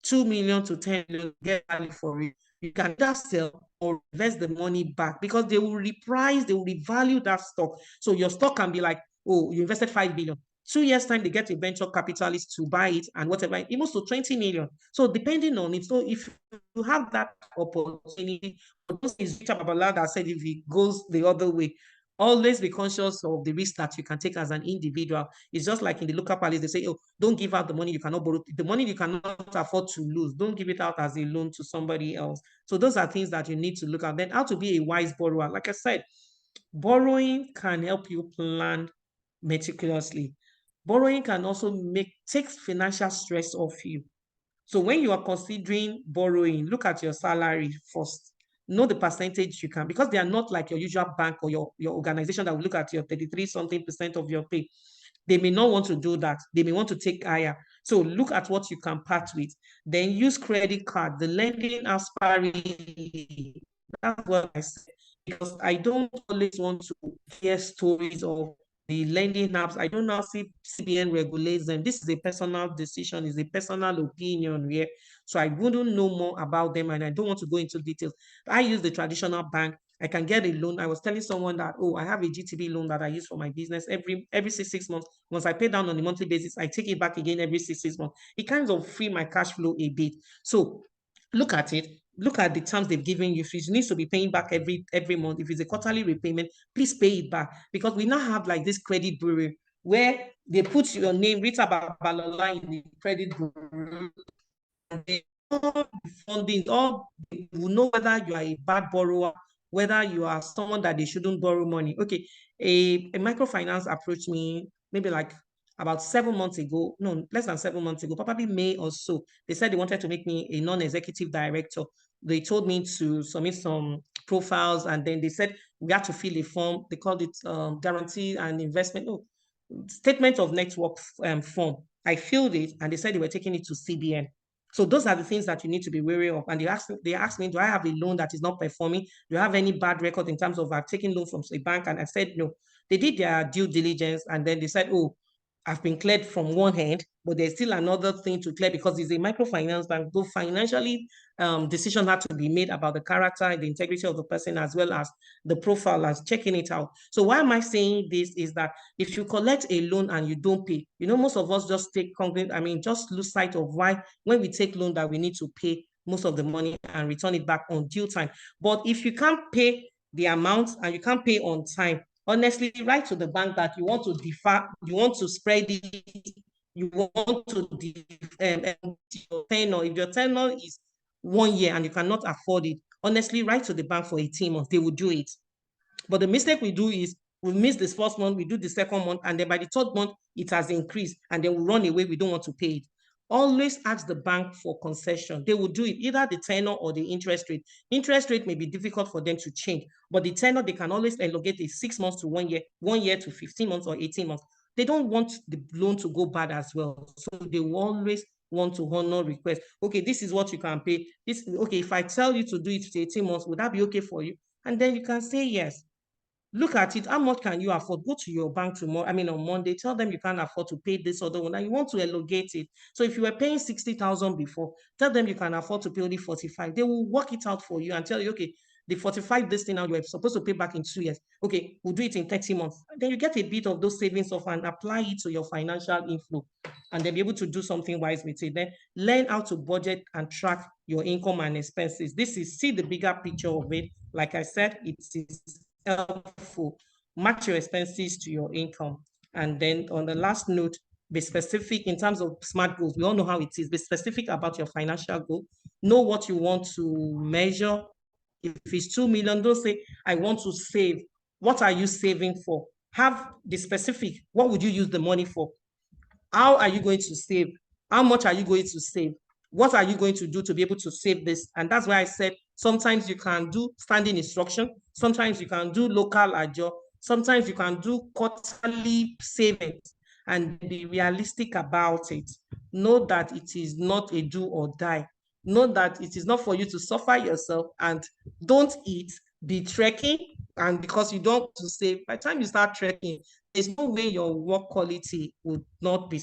2 million to 10 million, get value for it. You can just sell or invest the money back because they will reprice, they will revalue that stock. So your stock can be like, oh, you invested 5 billion. 2 years' time, they get a venture capitalist to buy it and whatever, it moves to 20 million. So depending on it, so if you have that opportunity, it's Richard Babalá that said if it goes the other way, always be conscious of the risk that you can take as an individual. It's just like in the local policy, they say, oh, don't give out the money you cannot borrow. The money you cannot afford to lose, don't give it out as a loan to somebody else. So those are things that you need to look at. Then how to be a wise borrower. Like I said, borrowing can help you plan meticulously. Borrowing can also take financial stress off you. So when you are considering borrowing, look at your salary first. Know the percentage you can, because they are not like your usual bank or your organization that will look at your 33-something% of your pay. They may not want to do that. They may want to take higher. So look at what you can part with. Then use credit card, the lending aspirity. That's what I said. Because I don't always want to hear stories of the lending apps. I don't know how CBN regulates them. This is a personal decision, is a personal opinion here. So I wouldn't know more about them and I don't want to go into details. I use the traditional bank. I can get a loan. I was telling someone that, oh, I have a GTB loan that I use for my business every 6 months. Once I pay down on a monthly basis, I take it back again every 6 months. It kind of free my cash flow a bit. So look at it. Look at the terms they've given you. If you need to be paying back every month, if it's a quarterly repayment, please pay it back. Because we now have like this credit bureau where they put your name, Rita Babalola, in the credit bureau. They all funding, all they will know whether you are a bad borrower, whether you are someone that they shouldn't borrow money. Okay, a microfinance approached me maybe like about 7 months ago, no, less than 7 months ago, probably May or so. They said they wanted to make me a non-executive director. They told me to submit some profiles, and then they said we had to fill a form. They called it guarantee and investment, statement of network form. I filled it, and they said they were taking it to CBN. So those are the things that you need to be wary of. And they asked me, do I have a loan that is not performing? Do I have any bad record in terms of I've taken loan from a bank? And I said, no. They did their due diligence, and then they said, oh, I've been cleared from one hand, but there's still another thing to clear because it's a microfinance bank. Though financially, decision had to be made about the character, the integrity of the person, as well as the profile, as checking it out. So why am I saying this is that if you collect a loan and you don't pay, most of us just just lose sight of why when we take loan that we need to pay most of the money and return it back on due time. But if you can't pay the amount and you can't pay on time, honestly, write to the bank that you want to defer, you want to spread it, you want to your tenure. If your tenure is 1 year and you cannot afford it, honestly, write to the bank for 18 months. They will do it. But the mistake we do is we miss this first month, we do the second month, and then by the third month, it has increased, and then we run away, we don't want to pay it. Always ask the bank for concession. They will do it, either the tenor or the interest rate. Interest rate may be difficult for them to change, but the tenor, they can always elongate it 6 months to 1 year, 1 year to 15 months or 18 months. They don't want the loan to go bad as well. So they will always want to honor requests. Okay, this is what you can pay. Okay, if I tell you to do it for 18 months, would that be okay for you? And then you can say yes. Look at it. How much can you afford? Go to your bank tomorrow. On Monday, tell them you can't afford to pay this other one and you want to elongate it. So if you were paying 60,000 before, tell them you can afford to pay only 45. They will work it out for you and tell you, okay, the 45, this thing now you're supposed to pay back in 2 years. Okay, we'll do it in 30 months. Then you get a bit of those savings off and apply it to your financial inflow and then be able to do something wise with it. Then learn how to budget and track your income and expenses. See the bigger picture of it. Like I said, it is helpful. Match your expenses to your income. And then on the last note, be specific in terms of SMART goals. We all know how it is. Be specific about your financial goal. Know what you want to measure. If it's 2 million, don't say, I want to save. What are you saving for? Have the specific. What would you use the money for? How are you going to save? How much are you going to save? What are you going to do to be able to save this? And that's why I said Sometimes you can do standing instruction. Sometimes you can do local ajo. Sometimes you can do quarterly savings, and be realistic about it. Know that it is not a do or die. Know that it is not for you to suffer yourself, and don't eat, be trekking, and because you don't want to save, by the time you start trekking, there's no way your work quality would not be,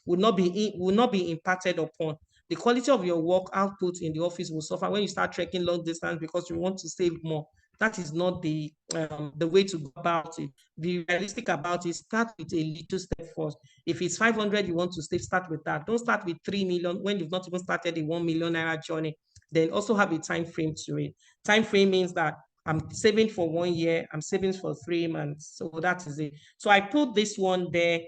would not be impacted upon. The quality of your work output in the office will suffer when you start trekking long distance because you want to save more. That is not the way to go about it. Be realistic about it. Start with a little step first. If it's 500 you want to save, start with that. Don't start with 3 million when you've not even started a 1 million naira journey. Then also have a time frame to it. Time frame means that I'm saving for 1 year, I'm saving for 3 months. So that is it. So I put this one there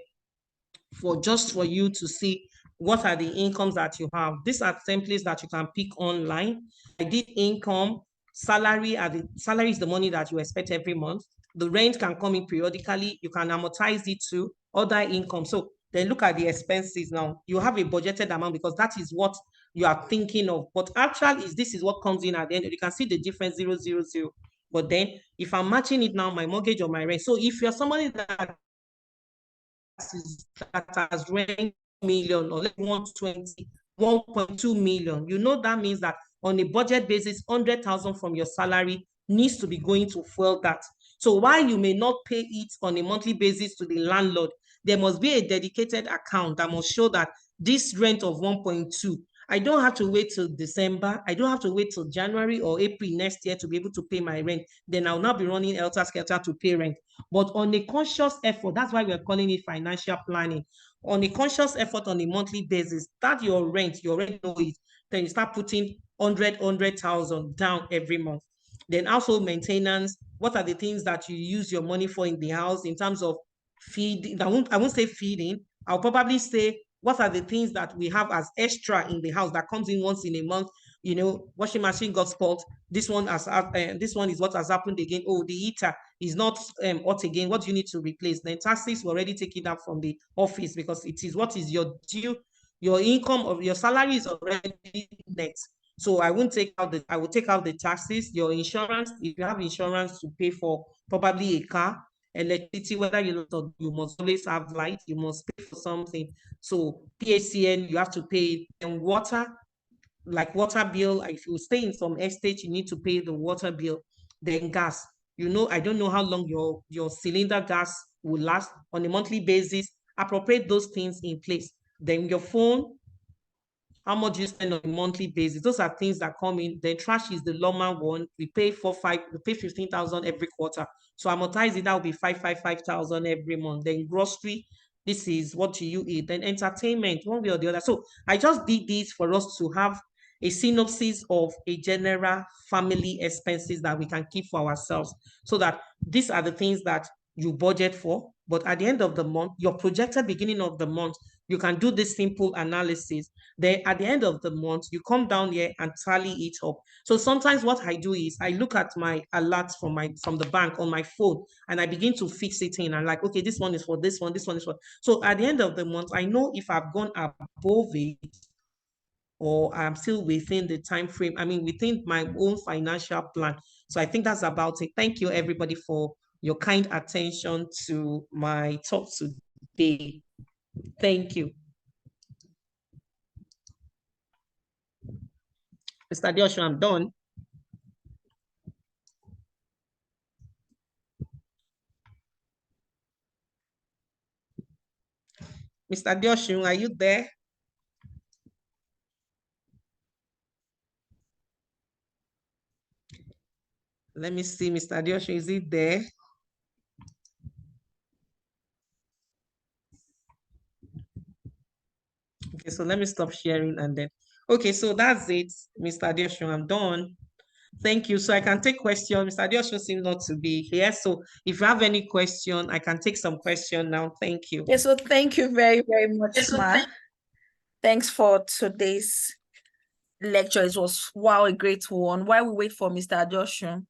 for just for you to see what are the incomes that you have. These are templates that you can pick online. I did income, salary. Salary is the money that you expect every month. The rent can come in periodically. You can amortize it to other income. So then look at the expenses now. You have a budgeted amount because that is what you are thinking of. But actually, this is what comes in at the end. You can see the difference 000. But then if I'm matching it now, my mortgage or my rent. So if you're somebody that has rent million or 120, 1.2 million, you know that means that on a budget basis, 100,000 from your salary needs to be going to fuel that. So while you may not pay it on a monthly basis to the landlord, there must be a dedicated account that must show that this rent of 1.2, I don't have to wait till December. I don't have to wait till January or April next year to be able to pay my rent. Then I'll not be running helter-skelter to pay rent. But on a conscious effort, that's why we're calling it financial planning. On a conscious effort on a monthly basis, start your rent, you already know it. Then you start putting 100,000 down every month. Then also maintenance. What are the things that you use your money for in the house in terms of feeding? I won't say feeding. I'll probably say what are the things that we have as extra in the house that comes in once in a month. You know, washing machine got spoiled. This one is what has happened again. Oh, the heater is not hot again. What do you need to replace? Then taxes were already taken up from the office because it is what is your due. Your income of your salary is already net. So I will take out the taxes, your insurance. If you have insurance to pay for probably a car, electricity, whether you must always have light, you must pay for something. So PACN, you have to pay. And water, like water bill, if you stay in some estate, you need to pay the water bill. Then gas, you know, I don't know how long your cylinder gas will last. On a monthly basis, appropriate those things in place. Then your phone, how much you spend on a monthly basis. Those are things that come in. Then trash is the normal one. We pay 15,000 every quarter. So amortize it, that will be 5,000 every month. Then grocery, this is what do you eat. Then entertainment, one way or the other. So I just did this for us to have a synopsis of a general family expenses that we can keep for ourselves, so that these are the things that you budget for. But at the end of the month, your projected beginning of the month, you can do this simple analysis. Then at the end of the month, you come down here and tally it up. So sometimes what I do is I look at my alerts from the bank on my phone, and I begin to fix it in. I'm like, okay, this one is for this one, this one is for. So at the end of the month, I know if I've gone above it or I'm still within the time frame. I mean, within my own financial plan. So I think that's about it. Thank you, everybody, for your kind attention to my talk today. Thank you. Mr. Diosho, I'm done. Mr. Diosho, are you there? Let me see, Mr. Diosho, is he there? Okay, so let me stop sharing and then. Okay, so that's it, Mr. Diosho, I'm done. Thank you. So I can take questions. Mr. Diosho seems not to be here. So if you have any question, I can take some question now. Thank you. Yeah, so thank you very, very much, Ma. Thanks for today's lecture. It was, wow, a great one. While we wait for Mr. Diosho,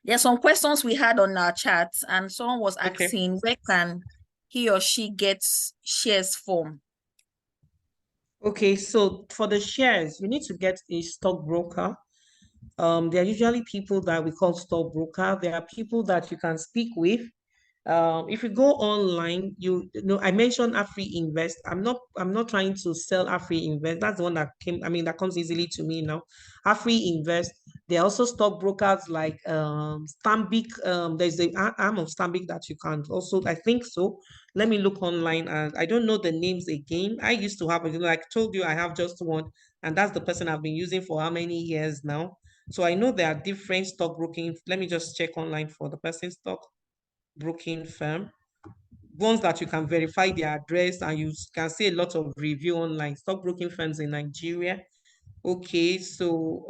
there's some questions we had on our chat, and someone was asking, where can he or she get shares from? Okay, so for the shares, you need to get a stockbroker. There are usually people that we call stockbroker. There are people that you can speak with. If you go online, you know, I mentioned Afri Invest. I'm not trying to sell Afri Invest. That's the one that that comes easily to me now. Afri Invest. There are also stockbrokers like Stanbic. There's the arm of Stanbic that you can also, I think so. Let me look online, and I don't know the names again. I used to have, like I told you, I have just one, and that's the person I've been using for how many years now. So I know there are different stockbroking. Let me just check online for the person's stockbroking firm. Ones that you can verify their address and you can see a lot of review online. Stockbroking firms in Nigeria. Okay, so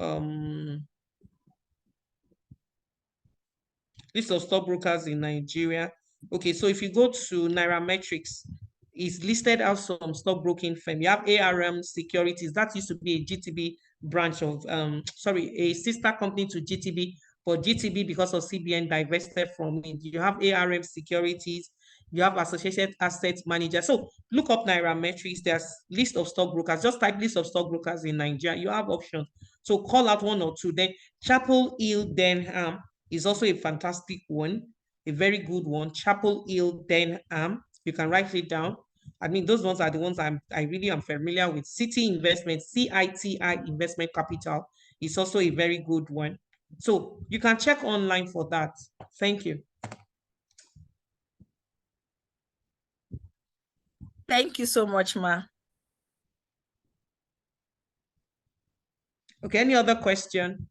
list of stockbrokers in Nigeria. Okay, so if you go to Nairametrics, it's listed out some stockbroking firm. You have ARM Securities. That used to be a GTB branch of, a sister company to GTB, but GTB, because of CBN, divested from it. You have ARM Securities. You have Associated Asset Manager. So look up Nairametrics. There's list of stockbrokers. Just type list of stockbrokers in Nigeria. You have options. So call out one or two. Then Chapel Hill Denham is also a fantastic one, a very good one. Chapel Hill Denham. You can write it down. I mean, those ones are the ones I really am familiar with. City Investment, CITI Investment Capital is also a very good one. So you can check online for that. Thank you. Thank you so much, Ma. Okay, any other question?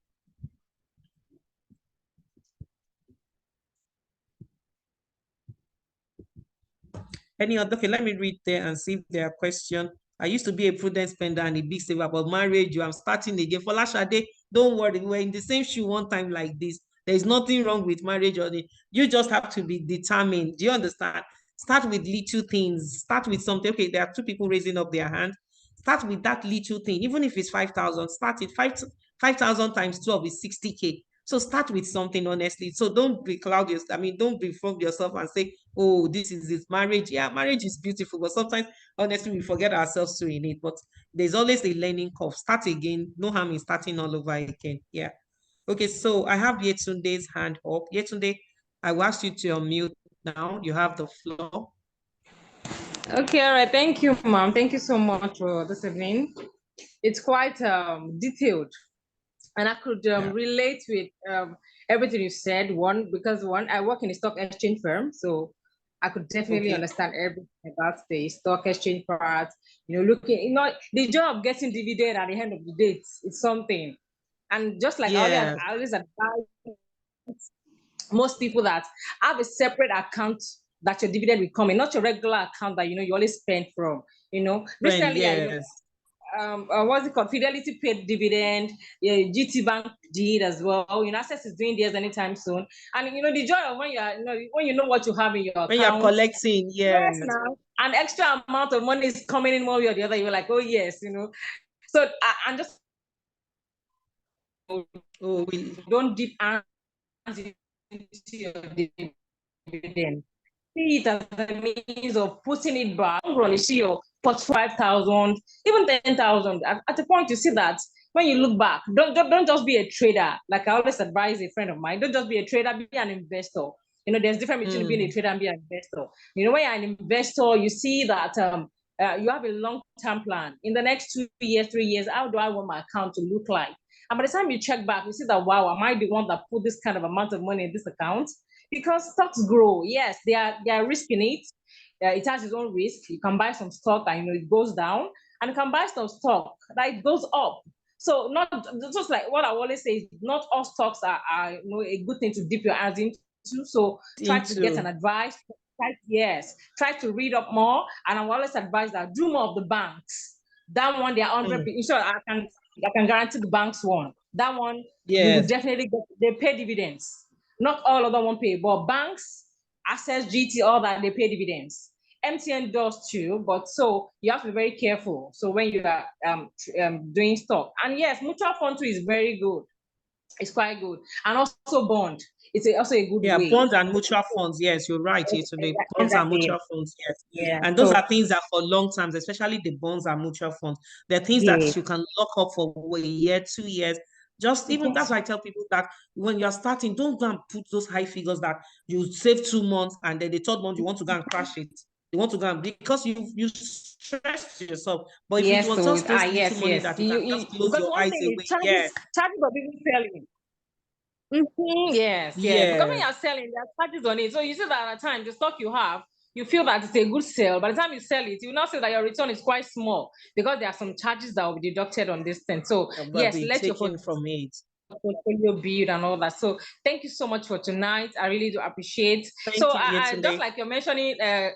Any other? Okay, let me read there and see if there are questions. I used to be a prudent spender and a big saver, but marriage, I'm starting again. For Lashade, don't worry, we're in the same shoe one time like this. There's nothing wrong with marriage, or you just have to be determined. Do you understand? Start with little things. Start with something. Okay, there are two people raising up their hand. Start with that little thing, even if it's 5,000. Start it. 5,000 times 12 is 60K. So start with something, honestly. So don't becloud yourself. I mean, don't reform yourself and say, oh, this is this marriage. Yeah, marriage is beautiful, but sometimes, honestly, we forget ourselves too in it. But there's always a learning curve. Start again. No harm in starting all over again. Yeah. Okay, so I have Yetunde's hand up. Yetunde, I will ask you to unmute now. You have the floor. Okay, all right. Thank you, ma'am. Thank you so much for this evening. It's quite detailed, and I could relate with everything you said. Because I work in a stock exchange firm, so I could definitely understand everything about the stock exchange part. Looking, the job of getting dividend at the end of the day, it's something. And just like I always advise most people that have a separate account that your dividend will come in, not your regular account that you always spend from. Recently, yes. What's it called? Fidelity paid dividend. Yeah, GT Bank did as well. Access is doing theirs anytime soon. And the joy of when you know what you have in your account. When you're collecting, yes. Now, an extra amount of money is coming in one way or the other. You're like, oh yes, So I'm just don't dip hands into your dividend. See it as a means of putting it back. You see your pot 5,000, even 10,000. At a point, you see that when you look back, don't just be a trader. Like I always advise a friend of mine, don't just be a trader, be an investor. There's a difference between being a trader and being an investor. When you're an investor, you see that you have a long-term plan. In the next 2 years, 3 years, how do I want my account to look like? And by the time you check back, you see that, wow, am I the one that put this kind of amount of money in this account? Because stocks grow. Yes, there are risk in it. It has its own risk. You can buy some stock and it goes down, and you can buy some stock that it goes up. So not just like what I always say, not all stocks are a good thing to dip your hands into. So try to get an advice. Try to read up more. And I always advise that do more of the banks. That one, they are 100%. Sure, I can guarantee the banks one. That one, you will definitely they pay dividends. Not all of them won't pay, but banks, Access, GT, all that, they pay dividends. MTN does too, but so you have to be very careful. So when you are doing stock, and yes, mutual fund too is very good. It's quite good, and also bond. It's also a good way. Yeah, bonds and mutual funds. Yes, you're right. Bonds and mutual funds. Yes. Yeah. And those are things that for long terms, especially the bonds and mutual funds, they're things that you can lock up for a year, 2 years. Just even that's why I tell people that when you're starting, don't go and put those high figures that you save 2 months and then the third month you want to go and crash it. You want to go and because you stress yourself. But if it Yes, was so just those little yes, money yes. that you can just close Because your one eyes thing away. is Yes. charges of people selling. Yes, yes. Because when you're selling, there are charges on it. So you see that at the time, the stock you have, you feel that it's a good sale. By the time you sell it, you now see that your return is quite small because there are some charges that will be deducted on this thing. So yes, let your taken from it. portfolio build and all that. So thank you so much for tonight. I really do appreciate. Thank So you, I Yetunde. just like you're mentioning a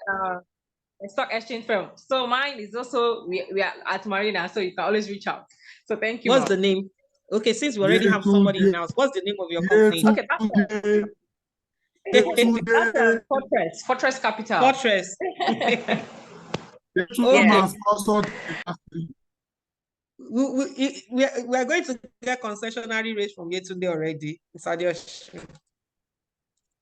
stock exchange firm. So mine is also we are at Marina, so you can always reach out. So thank you. What's the name? Okay, since we already have somebody in house, what's the name of your company? Okay, that's Fortress Capital. Fortress. We are going to get concessionary rates from Yetunde already.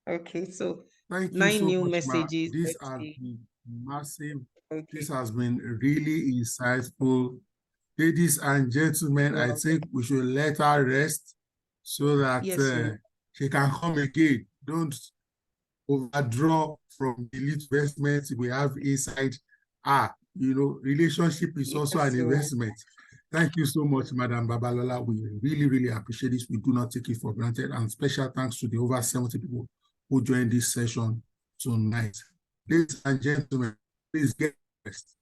Okay, so thank 9 you so new much, messages. This has been massive. Okay. This has been really insightful. Ladies and gentlemen, I think we should let her rest so that she can come again. Don't overdraw from the little investments we have inside. Relationship is also an investment. Thank you so much, Madam Babalola. We really, really appreciate this. We do not take it for granted. And special thanks to the over 70 people who joined this session tonight. Ladies and gentlemen, please get rest.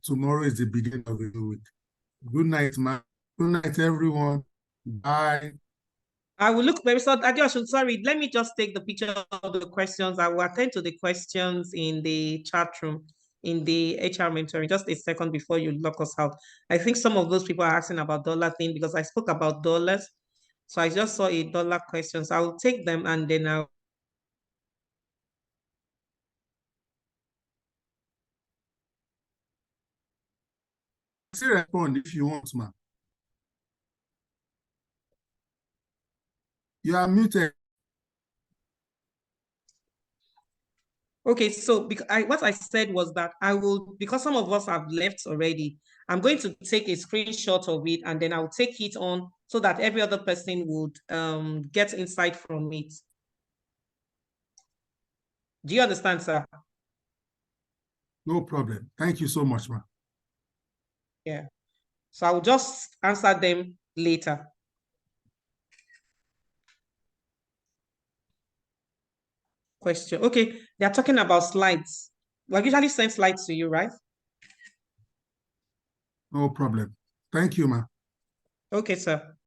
Tomorrow is the beginning of the week. Good night, man. Good night, everyone. Bye. I will look very sorry. Let me just take the picture of the questions. I will attend to the questions in the chat room, in the HR mentoring. Just a second before you lock us out. I think some of those people are asking about dollar thing because I spoke about dollars. So I just saw a dollar question. So I will take them and then I'll still respond if you want, ma'am. You are muted. Okay, so what I said was that I will, because some of us have left already, I'm going to take a screenshot of it and then I'll take it on so that every other person would get insight from it. Do you understand, sir? No problem. Thank you so much, ma'am. Yeah. So I'll just answer them later. Question. Okay, they're talking about slides. We usually send slides to you, right? No problem. Thank you, ma'am. Okay, sir.